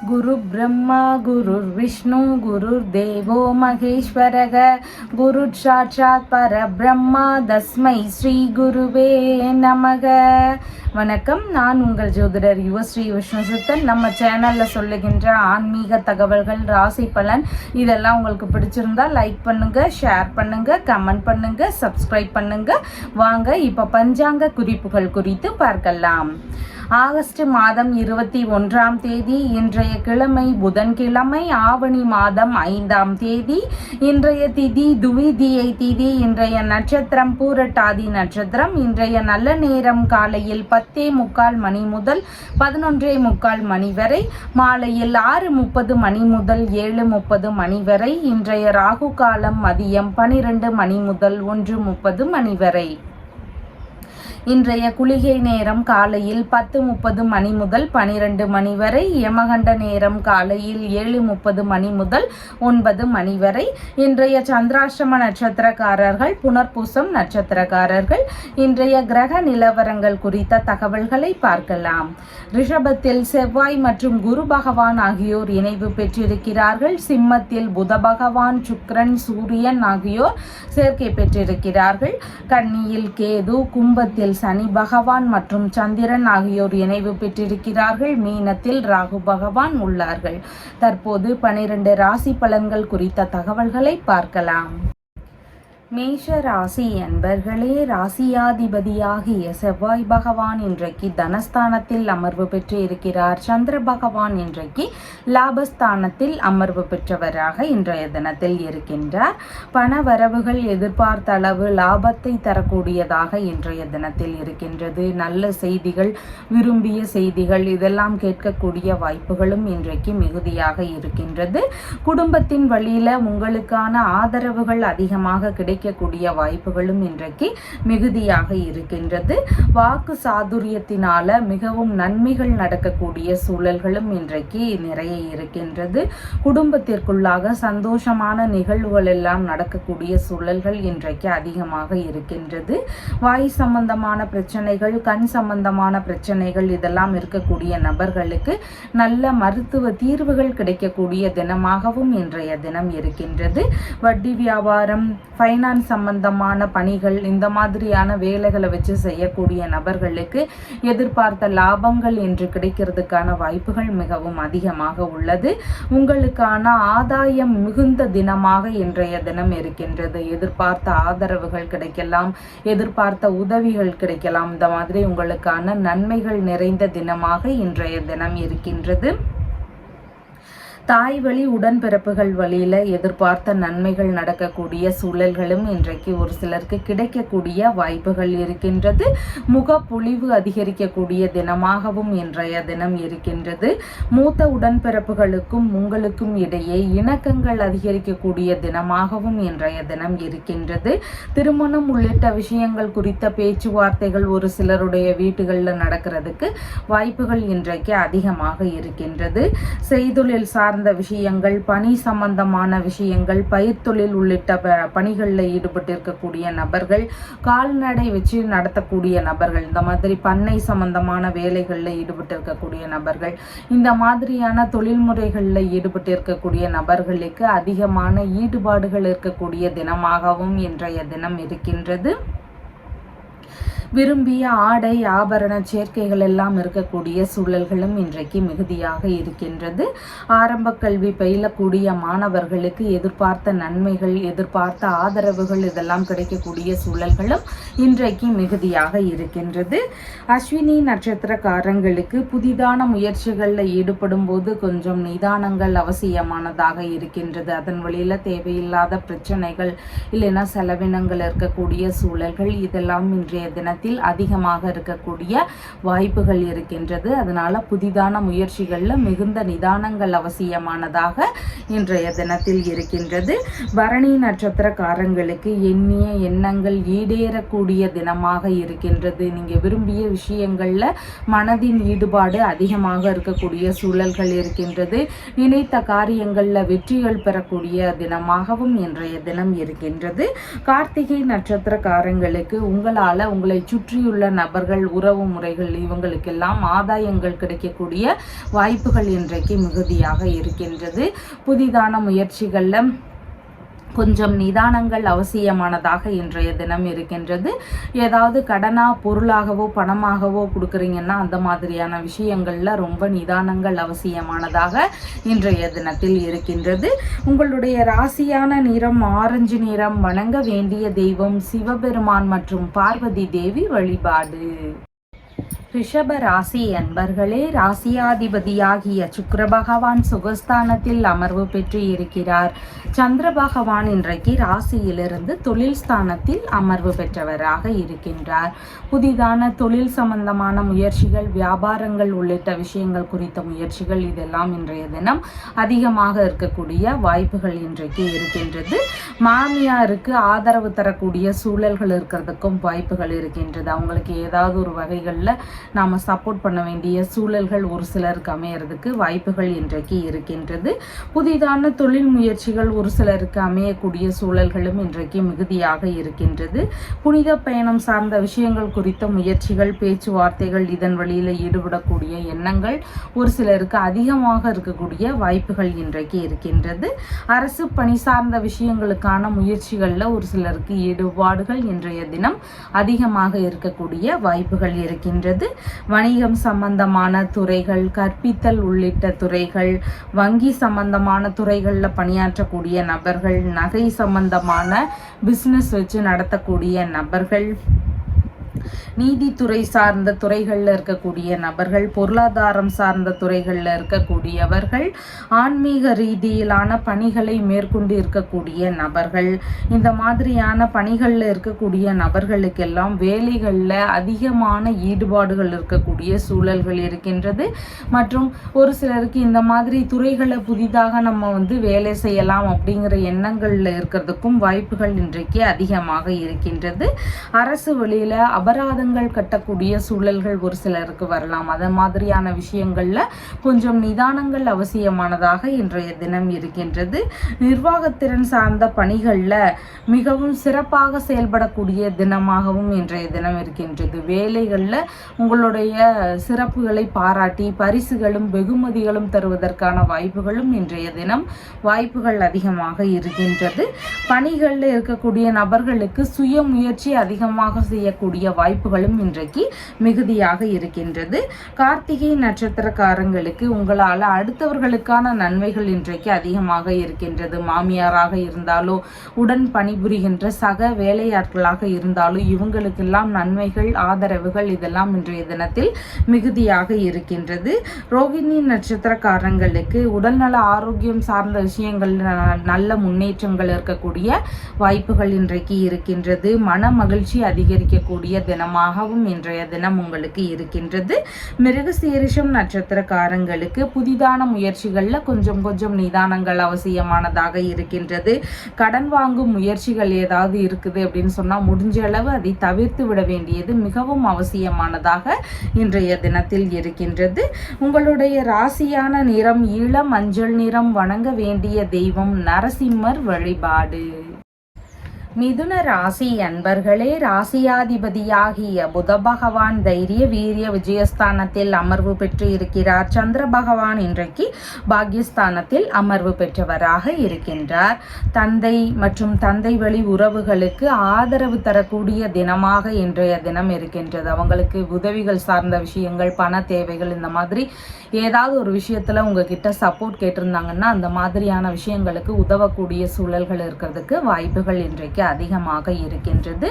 गुरु ब्रह्मा गुरुर्विष्णु गुरुर्देवो महेश्वरः गुरु साक्षात् परब्रह्मा तस्मै ஸ்ரீ குருவே நமக. வணக்கம், நான் உங்கள் ஜோதிடர் யுவஸ்ரீ விஷ்ணுசித்தன். நம்ம சேனலில் சொல்லுகின்ற ஆன்மீக தகவல்கள், ராசி பலன் இதெல்லாம் உங்களுக்கு பிடிச்சிருந்தா லைக் பண்ணுங்க, ஷேர் பண்ணுங்க, கமெண்ட் பண்ணுங்க, சப்ஸ்கிரைப் பண்ணுங்க. வாங்க இப்போ பஞ்சாங்க குறிப்புகள் குறித்து பார்க்கலாம். ஆகஸ்ட் மாதம் 21ஆம் தேதி இன்றைய கிழமை புதன்கிழமை, ஆவணி மாதம் 5ஆம் தேதி. இன்றைய திதி துவிதியை திதி. இன்றைய நட்சத்திரம் பூரட்டாதி நட்சத்திரம். இன்றைய நல்ல நேரம் காலையில் 10:45 மணி முதல் 11:45 மணி வரை, மாலையில் 6:30 மணி முதல் 7:30 மணி வரை. இன்றைய ராகு காலம் மதியம் 12 மணி முதல் 1:30 மணி வரை. இன்றைய குளிகை நேரம் காலையில் 10:30 மணி முதல் 12 மணி வரை. யமகண்ட நேரம் காலையில் 7:30 மணி முதல் 9 மணி வரை. இன்றைய சந்திராஷ்டம நட்சத்திரக்காரர்கள் புனர்பூசம் நட்சத்திரக்காரர்கள். இன்றைய கிரக நிலவரங்கள் குறித்த தகவல்களை பார்க்கலாம். ரிஷபத்தில் செவ்வாய் மற்றும் குரு பகவான் ஆகியோர் இணைவு பெற்றிருக்கிறார்கள். சிம்மத்தில் புத பகவான், சுக்கிரன், சூரியன் ஆகியோர் சேர்க்கை பெற்றிருக்கிறார்கள். கன்னியில் கேது, கும்பத்தில் சனி பகவான் மற்றும் சந்திரன் ஆகியோர் இணைவு பெற்றிருக்கிறார்கள். மீனத்தில் ராகு பகவான் உள்ளார்கள். தற்போது 12 ராசி பலன்கள் குறித்த தகவல்களை பார்க்கலாம். மேஷ ராசி அன்பர்களே, ராசியாதிபதியாகிய செவ்வாய் பகவான் இன்றைக்கு தனஸ்தானத்தில் அமர்வு பெற்று இருக்கிறார். சந்திர பகவான் இன்றைக்கு லாபஸ்தானத்தில் அமர்வு பெற்றவராக இன்றைய தினத்தில் இருக்கின்றார். பண வரவுகள் எதிர்பார்த்த அளவு லாபத்தை தரக்கூடியதாக இன்றைய தினத்தில் இருக்கின்றது. நல்ல செய்திகள், விரும்பிய செய்திகள் இதெல்லாம் கேட்கக்கூடிய வாய்ப்புகளும் இன்றைக்கு மிகுதியாக இருக்கின்றது. குடும்பத்தின் வழியில உங்களுக்கான ஆதரவுகள் அதிகமாக கிடைக்கக்கூடிய வாய்ப்புகளும் இன்றைக்கு மிகுதியாக இருக்கின்றது. வாக்கு சாதுரியத்தினால மிகவும் நன்மைகள் நடக்கக்கூடிய சூழல்களும் இன்றைக்கு நிறைய இருக்கின்றது. குடும்பத்திற்குள்ளாக சந்தோஷமான நிகழ்வுகள் எல்லாம் நடக்கக்கூடிய சூழல்கள் இன்றைக்கு அதிகமாக இருக்கின்றது. வாய் சம்பந்தமான பிரச்சனைகள், கண் சம்பந்தமான பிரச்சனைகள் இதெல்லாம் இருக்கக்கூடிய நபர்களுக்கு நல்ல மருத்துவ தீர்வுகள் கிடைக்கக்கூடிய தினமாகவும் இன்றைய தினம் இருக்கின்றது. வட்டி வியாபாரம், ஃபைனான்ஸ் சம்பந்தமான பணிகள், இந்த மாதிரியான வேலைகளை வச்சு செய்யக்கூடிய நபர்களுக்கு எதிர்பார்த்த லாபங்கள் என்று கிடைக்கிறதுக்கான வாய்ப்புகள் மிகவும் அதிகமாக உள்ளது. உங்களுக்கான ஆதாயம் மிகுந்த தினமாக இன்றைய தினம் இருக்கின்றது. எதிர்பார்த்த ஆதரவுகள் கிடைக்கலாம், எதிர்பார்த்த உதவிகள் கிடைக்கலாம். இந்த மாதிரி உங்களுக்கான நன்மைகள் நிறைந்த தினமாக இன்றைய தினம் இருக்கின்றது. தாய் வழி உடன்பிறப்புகள் வழியில் எதிர்பார்த்த நன்மைகள் நடக்கக்கூடிய சூழல்களும் இன்றைக்கு ஒரு சிலருக்கு கிடைக்கக்கூடிய வாய்ப்புகள் இருக்கின்றது. முகப்பொழிவு அதிகரிக்கக்கூடிய தினமாகவும் இன்றைய தினம் இருக்கின்றது. மூத்த உடன்பிறப்புகளுக்கும் உங்களுக்கும் இடையே இணக்கங்கள் அதிகரிக்கக்கூடிய தினமாகவும் இன்றைய தினம் இருக்கின்றது. திருமணம் உள்ளிட்ட விஷயங்கள் குறித்த பேச்சுவார்த்தைகள் ஒரு சிலருடைய வீடுகளில் நடக்கிறதுக்கு வாய்ப்புகள் இன்றைக்கு அதிகமாக இருக்கின்றது. செய்தொழில் சார்ந்த விஷயங்கள், பணி சம்பந்தமான விஷயங்கள், பயிர்த்தொழில் உள்ளிட்ட பணிகளில் ஈடுபட்டிருக்கக்கூடிய நபர்கள், கால்நடை வச்சு நடத்தக்கூடிய நபர்கள், இந்த மாதிரி பண்ணை சம்பந்தமான வேலைகளில் ஈடுபட்டிருக்கக்கூடிய நபர்கள், இந்த மாதிரியான தொழில்முறைகளில் ஈடுபட்டிருக்கக்கூடிய நபர்களுக்கு அதிகமான ஈடுபாடுகள் இருக்கக்கூடிய தினமாகவும் இன்றைய தினம் இருக்கின்றது. விரும்பிய ஆடை ஆபரண சேர்க்கைகள் எல்லாம் இருக்கக்கூடிய சூழல்களும் இன்றைக்கு மிகுதியாக இருக்கின்றது. ஆரம்ப கல்வி பயிலக்கூடிய மாணவர்களுக்கு எதிர்பார்த்த நன்மைகள், எதிர்பார்த்த ஆதரவுகள் இதெல்லாம் கிடைக்கக்கூடிய சூழல்களும் இன்றைக்கு மிகுதியாக இருக்கின்றது. அஸ்வினி நட்சத்திரக்காரங்களுக்கு புதிதான முயற்சிகளில் ஈடுபடும் போது கொஞ்சம் நிதானங்கள் அவசியமானதாக இருக்கின்றது. அதன் வழியில் தேவையில்லாத பிரச்சனைகள் இல்லைன்னா செலவினங்கள் இருக்கக்கூடிய சூழல்கள் இதெல்லாம் இன்றைய தினத்தில் அதிகமாக இருக்கக்கூடிய வாய்ப்புகள் இருக்கின்றது. அதனால புதிதான முயற்சிகளில் மிகுந்த நிதானங்கள் அவசியமானதாக இன்றைய தினத்தில் இருக்கின்றது. பரணி நட்சத்திரக்காரங்களுக்கு எண்ணிய எண்ணங்கள் ஈடேறக்கூடிய தினமாக இருக்கின்றது. நீங்க விரும்பிய விஷயங்கள்ல மனதின் ஈடுபாடு அதிகமாக இருக்கக்கூடிய சூழல்கள் இருக்கின்றது. நினைத்த காரியங்கள்ல வெற்றிகள் பெறக்கூடிய தினமாகவும் இன்றைய தினம் இருக்கின்றது. கார்த்திகை நட்சத்திரக்காரங்களுக்கு உங்களால உங்களை சுற்றியுள்ள நபர்கள், உறவு முறைகள் இவங்களுக்கெல்லாம் ஆதாயங்கள் கிடைக்கக்கூடிய வாய்ப்புகள் இன்றைக்கு மிகுதியாக இருக்கின்றது. புதிதான முயற்சிகளில் கொஞ்சம் நிதானங்கள் அவசியமானதாக இன்றைய தினம் இருக்கின்றது. ஏதாவது கடனா பொருளாகவோ பணமாகவோ கொடுக்குறீங்கன்னா அந்த மாதிரியான விஷயங்கள்ல ரொம்ப நிதானங்கள் அவசியமானதாக இன்றைய தினத்தில் இருக்கின்றது. உங்களுடைய ராசியான நிறம் ஆரஞ்சு நிறம். வணங்க வேண்டிய தெய்வம் சிவபெருமான் மற்றும் பார்வதி தேவி வழிபாடு. ரிஷப ராசி அன்பர்களே, ராசியாதிபதியாகிய சுக்கிர பகவான் சுகஸ்தானத்தில் அமர்வு பெற்று இருக்கிறார். சந்திர பகவான் இன்றைக்கு ராசியிலிருந்து தொழில் ஸ்தானத்தில் அமர்வு பெற்றவராக இருக்கின்றார். புதிதான தொழில் சம்பந்தமான முயற்சிகள், வியாபாரங்கள் உள்ளிட்ட விஷயங்கள் குறித்த முயற்சிகள் இதெல்லாம் இன்றைய தினம் அதிகமாக இருக்கக்கூடிய வாய்ப்புகள் இன்றைக்கு இருக்கின்றது. மாமியாருக்கு ஆதரவு தரக்கூடிய சூழல்கள் இருக்கிறதுக்கும் வாய்ப்புகள் இருக்கின்றது. அவங்களுக்கு ஏதாவது ஒரு வகைகளில் நாம் சப்போர்ட் பண்ண வேண்டிய சூழல்கள் ஒரு சிலருக்கு அமையறதுக்கு வாய்ப்புகள் இன்றைக்கு இருக்கின்றது. புதிதான தொழில் முயற்சிகள் ஒரு சிலருக்கு அமையக்கூடிய சூழல்களும் இன்றைக்கு மிகுதியாக இருக்கின்றது. புனித பயணம் சார்ந்த விஷயங்கள் குறித்த முயற்சிகள், பேச்சுவார்த்தைகள் இதன் வழியில் ஈடுபடக்கூடிய எண்ணங்கள் ஒரு சிலருக்கு அதிகமாக இருக்கக்கூடிய வாய்ப்புகள் இன்றைக்கு இருக்கின்றது. அரசு பணி சார்ந்த விஷயங்களுக்கான முயற்சிகளில் ஒரு சிலருக்கு ஈடுபாடுகள் இன்றைய தினம் அதிகமாக இருக்கக்கூடிய வாய்ப்புகள் இருக்கின்றது. வணிகம் சம்பந்தமான துறைகள், கற்பித்தல் உள்ளிட்ட துறைகள், வங்கி சம்பந்தமான துறைகளில் பணியாற்றக்கூடிய நபர்கள், நகை சம்பந்தமான பிஸ்னஸ் வச்சு நடத்தக்கூடிய நபர்கள், நீதித்துறை சார்ந்த துறைகளில் இருக்கக்கூடிய நபர்கள், பொருளாதாரம் சார்ந்த துறைகளில் இருக்கக்கூடியவர்கள், ஆன்மீக ரீதியிலான பணிகளை மேற்கொண்டு இருக்கக்கூடிய நபர்கள், இந்த மாதிரியான பணிகளில் இருக்கக்கூடிய நபர்களுக்கெல்லாம் வேலைகளில் அதிகமான ஈடுபாடுகள் இருக்கக்கூடிய சூழல்கள் இருக்கின்றது. மற்றும் ஒரு சிலருக்கு இந்த மாதிரி துறைகளை புதிதாக நம்ம வேலை செய்யலாம் அப்படிங்கிற எண்ணங்களில் இருக்கிறதுக்கும் வாய்ப்புகள் இன்றைக்கு அதிகமாக இருக்கின்றது. அரசு வழியில் அபராதங்கள் கட்டக்கூடிய சூழல்கள் ஒரு சிலருக்கு வரலாம். அது மாதிரியான விஷயங்கள்ல கொஞ்சம் நிதானங்கள் அவசியமானதாக இன்றைய தினம் இருக்கின்றது. நிர்வாகத்திறன் சார்ந்த பணிகள்ல மிகவும் சிறப்பாக செயல்படக்கூடிய தினமாகவும் இன்றைய தினம் இருக்கின்றது. வேலைகள்ல உங்களுடைய சிறப்புகளை பாராட்டி பரிசுகளும் வெகுமதிகளும் தருவதற்கான வாய்ப்புகளும் இன்றைய தினம் வாய்ப்புகள் அதிகமாக இருக்கின்றது. பணிகளில் இருக்கக்கூடிய நபர்களுக்கு சுய முயற்சி அதிகமாக செய்யக்கூடிய வாய்ப்புகளும் இன்றைக்கு மிகுதியாக இருக்கின்றது. கார்த்திகை நட்சத்திரக்காரங்களுக்கு உங்களால் அடுத்தவர்களுக்கான நன்மைகள் இன்றைக்கு அதிகமாக இருக்கின்றது. மாமியாராக இருந்தாலோ, உடன் பணிபுரிகின்ற சக வேலையாட்களாக இருந்தாலும் இவங்களுக்கெல்லாம் நன்மைகள், ஆதரவுகள் இதெல்லாம் இன்றைய தினத்தில் மிகுதியாக இருக்கின்றது. ரோகிணி நட்சத்திரக்காரங்களுக்கு உடல்நல ஆரோக்கியம் சார்ந்த விஷயங்கள் நல்ல முன்னேற்றங்கள் இருக்கக்கூடிய வாய்ப்புகள் இன்றைக்கு இருக்கின்றது. மன மகிழ்ச்சி அதிகரிக்கக்கூடிய தினமாகவும் இன்றைய தினம் உங்களுக்கு இருக்கின்றது. மிருகசீரிஷம் நட்சத்திரக்காரங்களுக்கு புதிதான முயற்சிகள்ல கொஞ்சம் நிதானங்கள் அவசியமானதாக இருக்கின்றது. கடன் வாங்கும் முயற்சிகள் ஏதாவது இருக்குது அப்படின்னு சொன்னா முடிஞ்ச அளவு அதை தவிர்த்து விட வேண்டியது மிகவும் அவசியமானதாக இன்றைய தினத்தில் இருக்கின்றது. உங்களுடைய ராசியான நிறம் இளம் மஞ்சள் நிறம். வணங்க வேண்டிய தெய்வம் நரசிம்மர் வழிபாடு. மிதுன ராசி அன்பர்களே, ராசியாதிபதியாகிய புத பகவான் தைரிய வீரிய விஜயஸ்தானத்தில் அமர்வு பெற்று இருக்கிறார். சந்திர பகவான் இன்றைக்கு பாக்யஸ்தானத்தில் அமர்வு பெற்றவராக இருக்கின்றார். தந்தை மற்றும் தந்தை வழி உறவுகளுக்கு ஆதரவு தரக்கூடிய தினமாக இன்றைய தினம் இருக்கின்றது. அவங்களுக்கு உதவிகள் சார்ந்த விஷயங்கள், பண தேவைகள், இந்த மாதிரி ஏதாவது ஒரு விஷயத்துல உங்ககிட்ட சப்போர்ட் கேட்டிருந்தாங்கன்னா அந்த மாதிரியான விஷயங்களுக்கு உதவக்கூடிய சூழல்கள் இருக்கிறதுக்கு வாய்ப்புகள் இன்றைக்கு அதிகமாக இருக்கின்றது.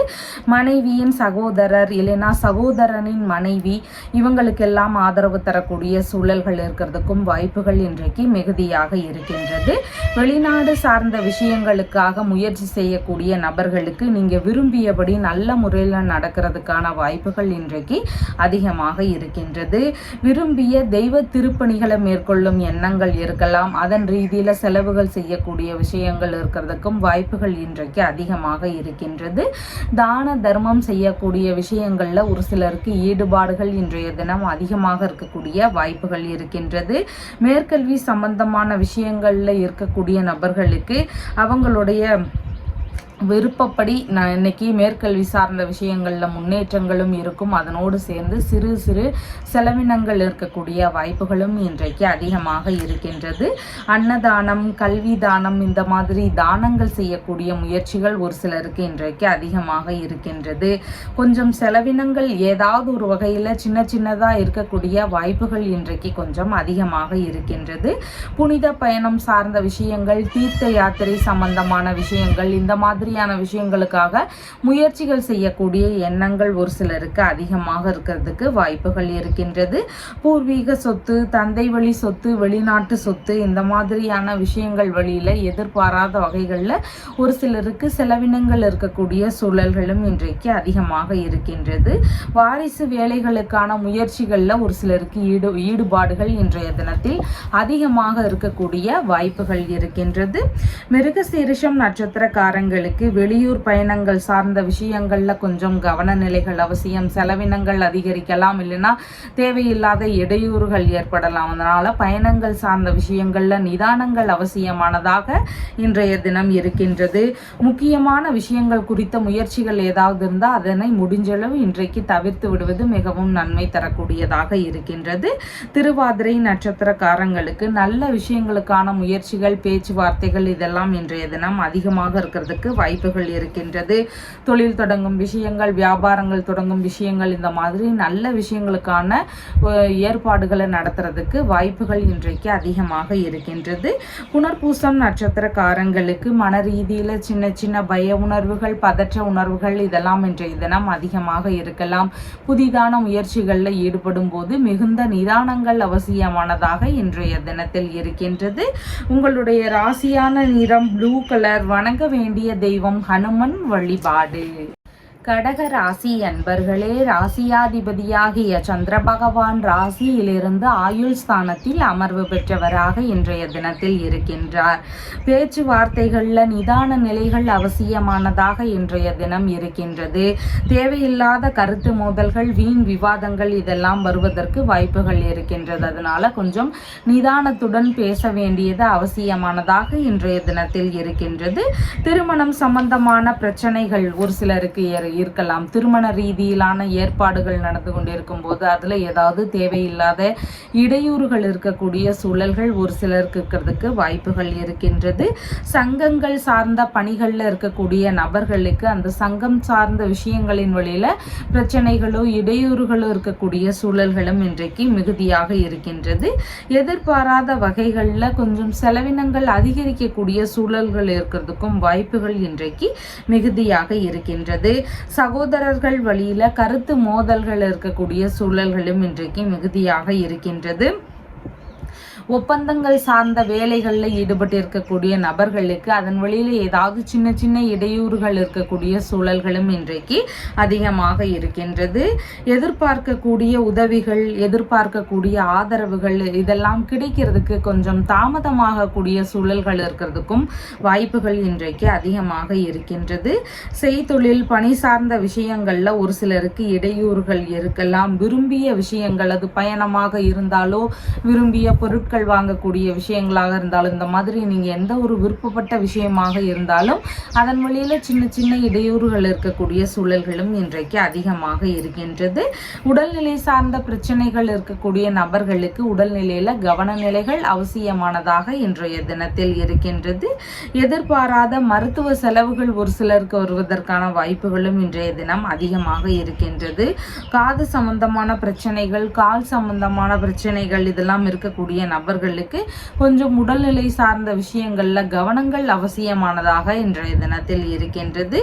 மனைவியின் சகோதரர் இல்லைனா சகோதரனின் மனைவி இவங்களுக்கெல்லாம் ஆதரவு தரக்கூடிய சூழல்கள் இருக்கிறதுக்கும் வாய்ப்புகள் இன்றைக்கு மிகுதியாக இருக்கின்றது. வெளிநாடு சார்ந்த விஷயங்களுக்காக முயற்சி செய்யக்கூடிய நபர்களுக்கு நீங்க விரும்பியபடி நல்ல முறையில் நடக்கிறதுக்கான வாய்ப்புகள் இன்றைக்கு அதிகமாக இருக்கின்றது. விரும்பிய தெய்வ திருப்பணிகளை மேற்கொள்ளும் எண்ணங்கள் இருக்கலாம். அதன் ரீதியில செலவுகள் செய்யக்கூடிய விஷயங்கள் இருக்கிறதுக்கும் வாய்ப்புகள் இன்றைக்கு அதிகமாக இருக்கின்றது. தான தர்மம் செய்யக்கூடிய விஷயங்கள்ல ஒரு சிலருக்கு ஈடுபாடுகள் இன்றைய தினம் அதிகமாக இருக்கக்கூடிய வாய்ப்புகள் இருக்கின்றது. மேற்கல்வி சம்பந்தமான விஷயங்கள்ல இருக்கக்கூடிய நபர்களுக்கு அவங்களுடைய விருப்பப்படி நான் இன்னைக்கு மேற்கல்வி சார்ந்த விஷயங்களில் முன்னேற்றங்களும் இருக்கும். அதனோடு சேர்ந்து சிறு சிறு செலவினங்கள் இருக்கக்கூடிய வாய்ப்புகளும் இன்றைக்கு அதிகமாக இருக்கின்றது. அன்னதானம், கல்வி தானம், இந்த மாதிரி தானங்கள் செய்யக்கூடிய முயற்சிகள் ஒரு சிலருக்கு இன்றைக்கு அதிகமாக இருக்கின்றது. கொஞ்சம் செலவினங்கள் ஏதாவது ஒரு வகையில் சின்ன சின்னதாக இருக்கக்கூடிய வாய்ப்புகள் இன்றைக்கு கொஞ்சம் அதிகமாக இருக்கின்றது. புனித பயணம் சார்ந்த விஷயங்கள், தீர்த்த யாத்திரை சம்பந்தமான விஷயங்கள், இந்த மாதிரி விஷயங்களுக்காக முயற்சிகள் செய்யக்கூடிய எண்ணங்கள் ஒரு சிலருக்கு அதிகமாக இருக்கிறதுக்கு வாய்ப்புகள் இருக்கின்றது. பூர்வீக சொத்து, தந்தை வழி சொத்து, வெளிநாட்டு சொத்து, இந்த மாதிரியான விஷயங்கள் வழியில எதிர்பாராத வகைகளில் ஒரு சிலருக்கு செலவினங்கள் இருக்கக்கூடிய சூழல்களும் இன்றைக்கு அதிகமாக இருக்கின்றது. வாரிசு வேலைகளுக்கான முயற்சிகளில் ஒரு சிலருக்கு ஈடுபாடுகள் இன்றைய தினத்தில் அதிகமாக இருக்கக்கூடிய வாய்ப்புகள் இருக்கின்றது. மிருகசீரிஷம் நட்சத்திரக்காரங்களுக்கு வெளியூர் பயணங்கள் சார்ந்த விஷயங்கள்ல கொஞ்சம் கவன நிலைகள் அவசியம். செலவினங்கள் அதிகரிக்கலாம், இல்லைன்னா தேவையில்லாத இடையூறுகள் ஏற்படலாம். அதனால பயணங்கள் சார்ந்த விஷயங்கள்ல நிதானங்கள் அவசியமானதாக இன்றைய தினம் இருக்கின்றது. முக்கியமான விஷயங்கள் குறித்த முயற்சிகள் ஏதாவது இருந்தால் அதனை முடிஞ்சளவு இன்றைக்கு தவிர்த்து விடுவது மிகவும் நன்மை தரக்கூடியதாக இருக்கின்றது. திருவாதிரை நட்சத்திரக்காரங்களுக்கு நல்ல விஷயங்களுக்கான முயற்சிகள், பேச்சுவார்த்தைகள் இதெல்லாம் இன்றைய தினம் அதிகமாக இருக்கிறதுக்கு வாய்ப்புகள் இருக்கின்றது. தொழில் தொடங்கும் விஷயங்கள், வியாபாரங்கள் தொடங்கும் விஷயங்கள், இந்த மாதிரி நல்ல விஷயங்களுக்கான ஏற்பாடுகளை நடத்துறதுக்கு வாய்ப்புகள் இன்றைக்கு அதிகமாக இருக்கின்றது. புனர்பூசம் நட்சத்திரக்காரங்களுக்கு மன ரீதியில சின்ன சின்ன பய உணர்வுகள், பதற்ற உணர்வுகள் இதெல்லாம் இன்றைய தினம் அதிகமாக இருக்கலாம். புதிதான முயற்சிகளில் ஈடுபடும் போது மிகுந்த நிதானங்கள் அவசியமானதாக இன்றைய தினத்தில் இருக்கின்றது. உங்களுடைய ராசியான நிறம் ப்ளூ கலர். வணங்க வேண்டிய தெய்வம் ஹனுமன் வழிபாடு. கடக ராசி அன்பர்களே, ராசியாதிபதியாகிய சந்திர பகவான் ராசியிலிருந்து ஆயுள் ஸ்தானத்தில் அமர்வு பெற்றவராக இன்றைய தினத்தில் இருக்கின்றார். பேச்சுவார்த்தைகளில் நிதான நிலைகள் அவசியமானதாக இன்றைய தினம் இருக்கின்றது. தேவையில்லாத கருத்து மோதல்கள், வீண் விவாதங்கள் இதெல்லாம் வருவதற்கு வாய்ப்புகள் இருக்கின்றது. அதனால கொஞ்சம் நிதானத்துடன் பேச வேண்டியது அவசியமானதாக இன்றைய தினத்தில் இருக்கின்றது. திருமணம் சம்பந்தமான பிரச்சனைகள் ஒரு சிலருக்கு இருக்கலாம். திருமண ரீதியிலான ஏற்பாடுகள் நடந்து கொண்டிருக்கும் போது அதுல ஏதாவது தேவையில்லாத இடையூறுகள் இருக்கக்கூடிய சூழல்கள் ஒரு சிலருக்கு இருக்கிறதுக்கு வாய்ப்புகள் இருக்கின்றது. சங்கங்கள் சார்ந்த பணிகள்ல இருக்கக்கூடிய நபர்களுக்கு அந்த சங்கம் சார்ந்த விஷயங்களின் வழியில பிரச்சனைகளோ இடையூறுகளோ இருக்கக்கூடிய சூழல்களும் இன்றைக்கு மிகுதியாக இருக்கின்றது. எதிர்பாராத வகைகள்ல கொஞ்சம் செலவினங்கள் அதிகரிக்கக்கூடிய சூழல்கள் இருக்கிறதுக்கும் வாய்ப்புகள் இன்றைக்கு மிகுதியாக இருக்கின்றது. சகோதரர்கள் வழியில கருத்து மோதல்கள் இருக்கக்கூடிய சூழல்களும் இன்றைக்கு மிகுதியாக இருக்கின்றது. ஒப்பந்தங்கள் சார்ந்த வேலைகளில் ஈடுபட்டு இருக்கக்கூடிய நபர்களுக்கு அதன் வழியில் ஏதாவது சின்ன சின்ன இடையூறுகள் இருக்கக்கூடிய சூழல்களும் இன்றைக்கு அதிகமாக இருக்கின்றது. எதிர்பார்க்கக்கூடிய உதவிகள், எதிர்பார்க்கக்கூடிய ஆதரவுகள் இதெல்லாம் கிடைக்கிறதுக்கு கொஞ்சம் தாமதமாகக்கூடிய சூழல்கள் இருக்கிறதுக்கும் வாய்ப்புகள் இன்றைக்கு அதிகமாக இருக்கின்றது. செய்தொழில், பணி சார்ந்த விஷயங்கள்ல ஒரு சிலருக்கு இடையூறுகள் இருக்கலாம். விரும்பிய விஷயங்கள், அது பயணமாக இருந்தாலோ விரும்பிய பொருட்கள் வாங்கக்கூடிய விஷயங்களாக இருந்தாலும், இந்த மாதிரி நீங்க எந்த ஒரு விருப்பப்பட்ட விஷயமாக இருந்தாலும் அதன் வழியில சின்ன சின்ன இடையூறுகள் இருக்கக்கூடிய சூழல்களும் இன்றைக்கு அதிகமாக இருக்கின்றது. உடல்நிலை சார்ந்த பிரச்சனைகள் இருக்கக்கூடிய நபர்களுக்கு உடல்நிலையில கவன நிலைகள் அவசியமானதாக இன்றைய தினத்தில் இருக்கின்றது. எதிர்பாராத மருத்துவ செலவுகள் ஒரு சிலருக்கு வருவதற்கான வாய்ப்புகளும் இன்றைய தினம் அதிகமாக இருக்கின்றது. காது சம்பந்தமான பிரச்சனைகள், கால் சம்பந்தமான பிரச்சனைகள் இதெல்லாம் இருக்கக்கூடிய நபர்களுக்கு கொஞ்சம் உடல்நிலை சார்ந்த விஷயங்கள்ல கவனங்கள் அவசியமானதாக இன்றைய தினத்தில் இருக்கின்றது.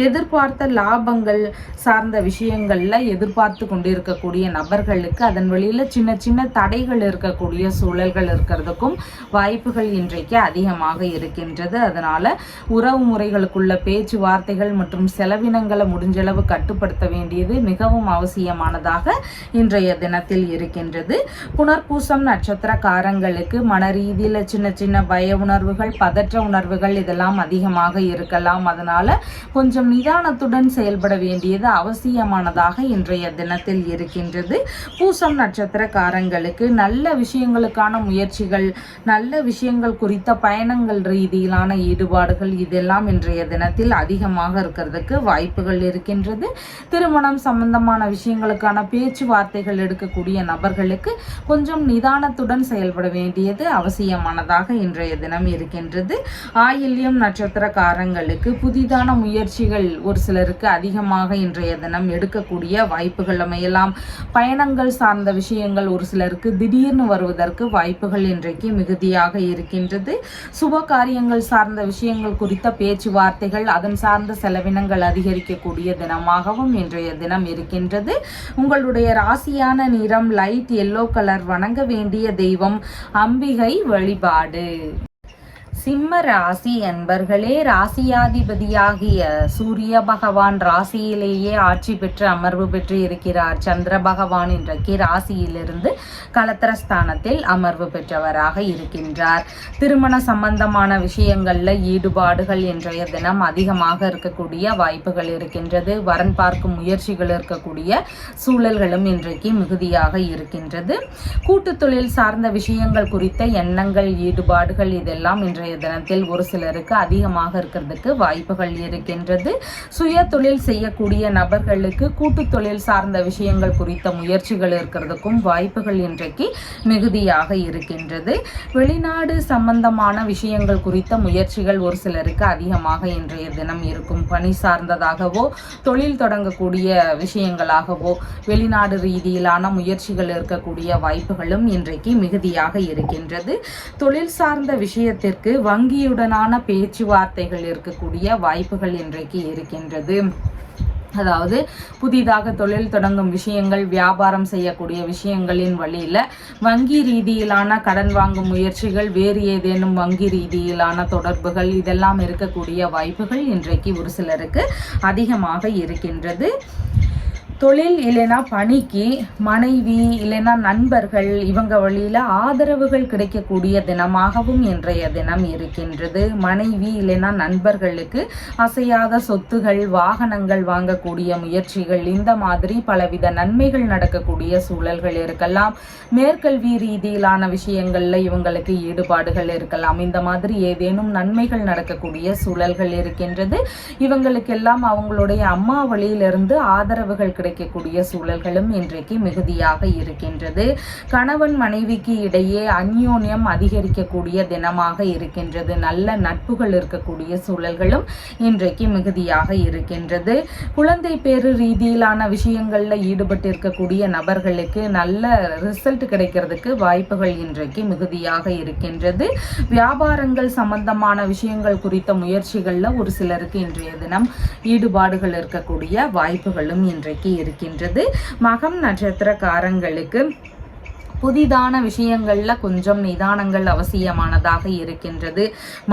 எதிர்பார்த்த லாபங்கள் சார்ந்த விஷயங்கள்ல எதிர்பார்த்து கொண்டிருக்கக்கூடிய நபர்களுக்கு அதன் வழியில சின்ன சின்ன தடைகள் இருக்கக்கூடிய சூழல்கள் இருக்கிறதுக்கும் வாய்ப்புகள் இன்றைக்கு அதிகமாக இருக்கின்றது. அதனால உறவு முறைகளுக்குள்ள பேச்சுவார்த்தைகள் மற்றும் செலவினங்களை முடிஞ்சளவு கட்டுப்படுத்த வேண்டியது மிகவும் அவசியமானதாக இன்றைய தினத்தில் இருக்கின்றது. புனர்பூசம் நட்சத்திரக்கார நட்சத்திரக்காரங்களுக்கு மன ரீதியில் சின்ன சின்ன பய உணர்வுகள், பதற்ற உணர்வுகள் இதெல்லாம் அதிகமாக இருக்கலாம். அதனால் கொஞ்சம் நிதானத்துடன் செயல்பட வேண்டியது அவசியமானதாக இன்றைய தினத்தில் இருக்கின்றது. பூசம் நட்சத்திரக்காரங்களுக்கு நல்ல விஷயங்களுக்கான முயற்சிகள், நல்ல விஷயங்கள் குறித்த பயணங்கள் ரீதியிலான ஈடுபாடுகள் இதெல்லாம் இன்றைய தினத்தில் அதிகமாக இருக்கிறதுக்கு வாய்ப்புகள் இருக்கின்றது. திருமணம் சம்பந்தமான விஷயங்களுக்கான பேச்சுவார்த்தைகள் எடுக்கக்கூடிய நபர்களுக்கு கொஞ்சம் நிதானத்துடன் செயல்பட வேண்டியது அவசியமானதாக இன்றைய தினம் இருக்கின்றது. ஆயில்யம் நட்சத்திரக்காரங்களுக்கு புதிதான முயற்சிகள் ஒரு சிலருக்கு அதிகமாக இன்றைய தினம் எடுக்கக்கூடிய வாய்ப்புகள் அமையலாம். பயணங்கள் சார்ந்த விஷயங்கள் ஒரு சிலருக்கு திடீர்னு வருவதற்கு வாய்ப்புகள் இன்றைக்கு மிகுதியாக இருக்கின்றது. சுப காரியங்கள் சார்ந்த விஷயங்கள் குறித்த பேச்சுவார்த்தைகள், அதன் சார்ந்த செலவினங்கள் அதிகரிக்கக்கூடிய தினமாகவும் இன்றைய தினம் இருக்கின்றது. உங்களுடைய ராசியான நிறம் லைட் எல்லோ கலர். வணங்க வேண்டிய தெய்வம் அம்பிகை வழிபாடு. சிம்ம ராசி என்பர்களே, ராசியாதிபதியாகிய சூரிய பகவான் ராசியிலேயே ஆட்சி பெற்று அமர்வு பெற்று இருக்கிறார். சந்திர பகவான் இன்றைக்கு ராசியிலிருந்து களத்திரஸ்தானத்தில் அமர்வு பெற்றவராக இருக்கின்றார். திருமண சம்பந்தமான விஷயங்கள்ல ஈடுபாடுகள் இன்றைய தினம் அதிகமாக இருக்கக்கூடிய வாய்ப்புகள் இருக்கின்றது. வரன் பார்க்கும் முயற்சிகள் இருக்கக்கூடிய சூழல்களும் இன்றைக்கு மிகுதியாக இருக்கின்றது. கூட்டு தொழில் சார்ந்த விஷயங்கள் குறித்த எண்ணங்கள், ஈடுபாடுகள் இதெல்லாம் இன்றைய தினத்தில் ஒரு சிலருக்கு அதிகமாக இருக்கிறதுக்கு வாய்ப்புகள் இருக்கின்றது. சுய தொழில் செய்யக்கூடிய நபர்களுக்கு கூட்டு தொழில் சார்ந்த விஷயங்கள் குறித்த முயற்சிகள் இருக்கிறதுக்கும் வாய்ப்புகள் இன்றைக்கு மிகுதியாக இருக்கின்றது. வெளிநாடு சம்பந்தமான விஷயங்கள் குறித்த முயற்சிகள் ஒரு சிலருக்கு அதிகமாக இன்றைய தினம் இருக்கும். பணி சார்ந்ததாகவோ, தொழில் தொடங்கக்கூடிய விஷயங்களாகவோ, வெளிநாடு ரீதியிலான முயற்சிகள் இருக்கக்கூடிய வாய்ப்புகளும் இன்றைக்கு மிகுதியாக இருக்கின்றது. தொழில் சார்ந்த விஷயத்திற்கு வங்கியுடனான பேச்சுவார்த்தைகள் இருக்கக்கூடிய வாய்ப்புகள் இன்றைக்கு இருக்கின்றது. அதாவது புதிதாக தொழில் தொடங்கும் விஷயங்கள், வியாபாரம் செய்யக்கூடிய விஷயங்களின் வழியில் வங்கி ரீதியிலான கடன் வாங்கும் முயற்சிகள், வேறு ஏதேனும் வங்கி ரீதியிலான தொடர்புகள் இதெல்லாம் இருக்கக்கூடிய வாய்ப்புகள் இன்றைக்கு ஒரு சிலருக்கு அதிகமாக இருக்கின்றது. தொழில் இல்லைனா பணிக்கு மனைவி இல்லைனா நண்பர்கள் இவங்க வழியில் ஆதரவுகள் கிடைக்கக்கூடிய தினமாகவும் இன்றைய தினம் இருக்கின்றது. மனைவி இல்லைனா நண்பர்களுக்கு அசையாத சொத்துகள், வாகனங்கள் வாங்கக்கூடிய முயற்சிகள், இந்த மாதிரி பலவித நன்மைகள் நடக்கக்கூடிய சூழல்கள் இருக்கலாம். மேற்கல்வி ரீதியிலான விஷயங்களில் இவங்களுக்கு ஈடுபாடுகள் இருக்கலாம். இந்த மாதிரி ஏதேனும் நன்மைகள் நடக்கக்கூடிய சூழல்கள் இருக்கின்றது. இவங்களுக்கெல்லாம் அவங்களுடைய அம்மா வழியிலிருந்து ஆதரவுகள் கிடைக்கக்கூடிய சூழல்களும் இன்றைக்கு மிகுதியாக இருக்கின்றது. கணவன் மனைவிக்கு இடையே அந்யோன்யம் அதிகரிக்கக்கூடிய தினமாக இருக்கின்றது. நல்ல நட்புகள் இருக்கக்கூடிய சூழல்களும் இன்றைக்கு மிகுதியாக இருக்கின்றது. குழந்தை பேரு ரீதியிலான விஷயங்கள்ல ஈடுபட்டு இருக்கக்கூடிய நபர்களுக்கு நல்ல ரிசல்ட் கிடைக்கிறதுக்கு வாய்ப்புகள் இன்றைக்கு மிகுதியாக இருக்கின்றது. வியாபாரங்கள் சம்பந்தமான விஷயங்கள் குறித்த முயற்சிகள்ல ஒரு சிலருக்கு இன்றைய தினம் ஈடுபாடுகள் இருக்கக்கூடிய வாய்ப்புகளும் இன்றைக்கு இருக்கின்றது. மகம் நட்சத்திரக்காரங்களுக்கு புதிதான விஷயங்கள்ல கொஞ்சம் நிதானங்கள் அவசியமானதாக இருக்கின்றது.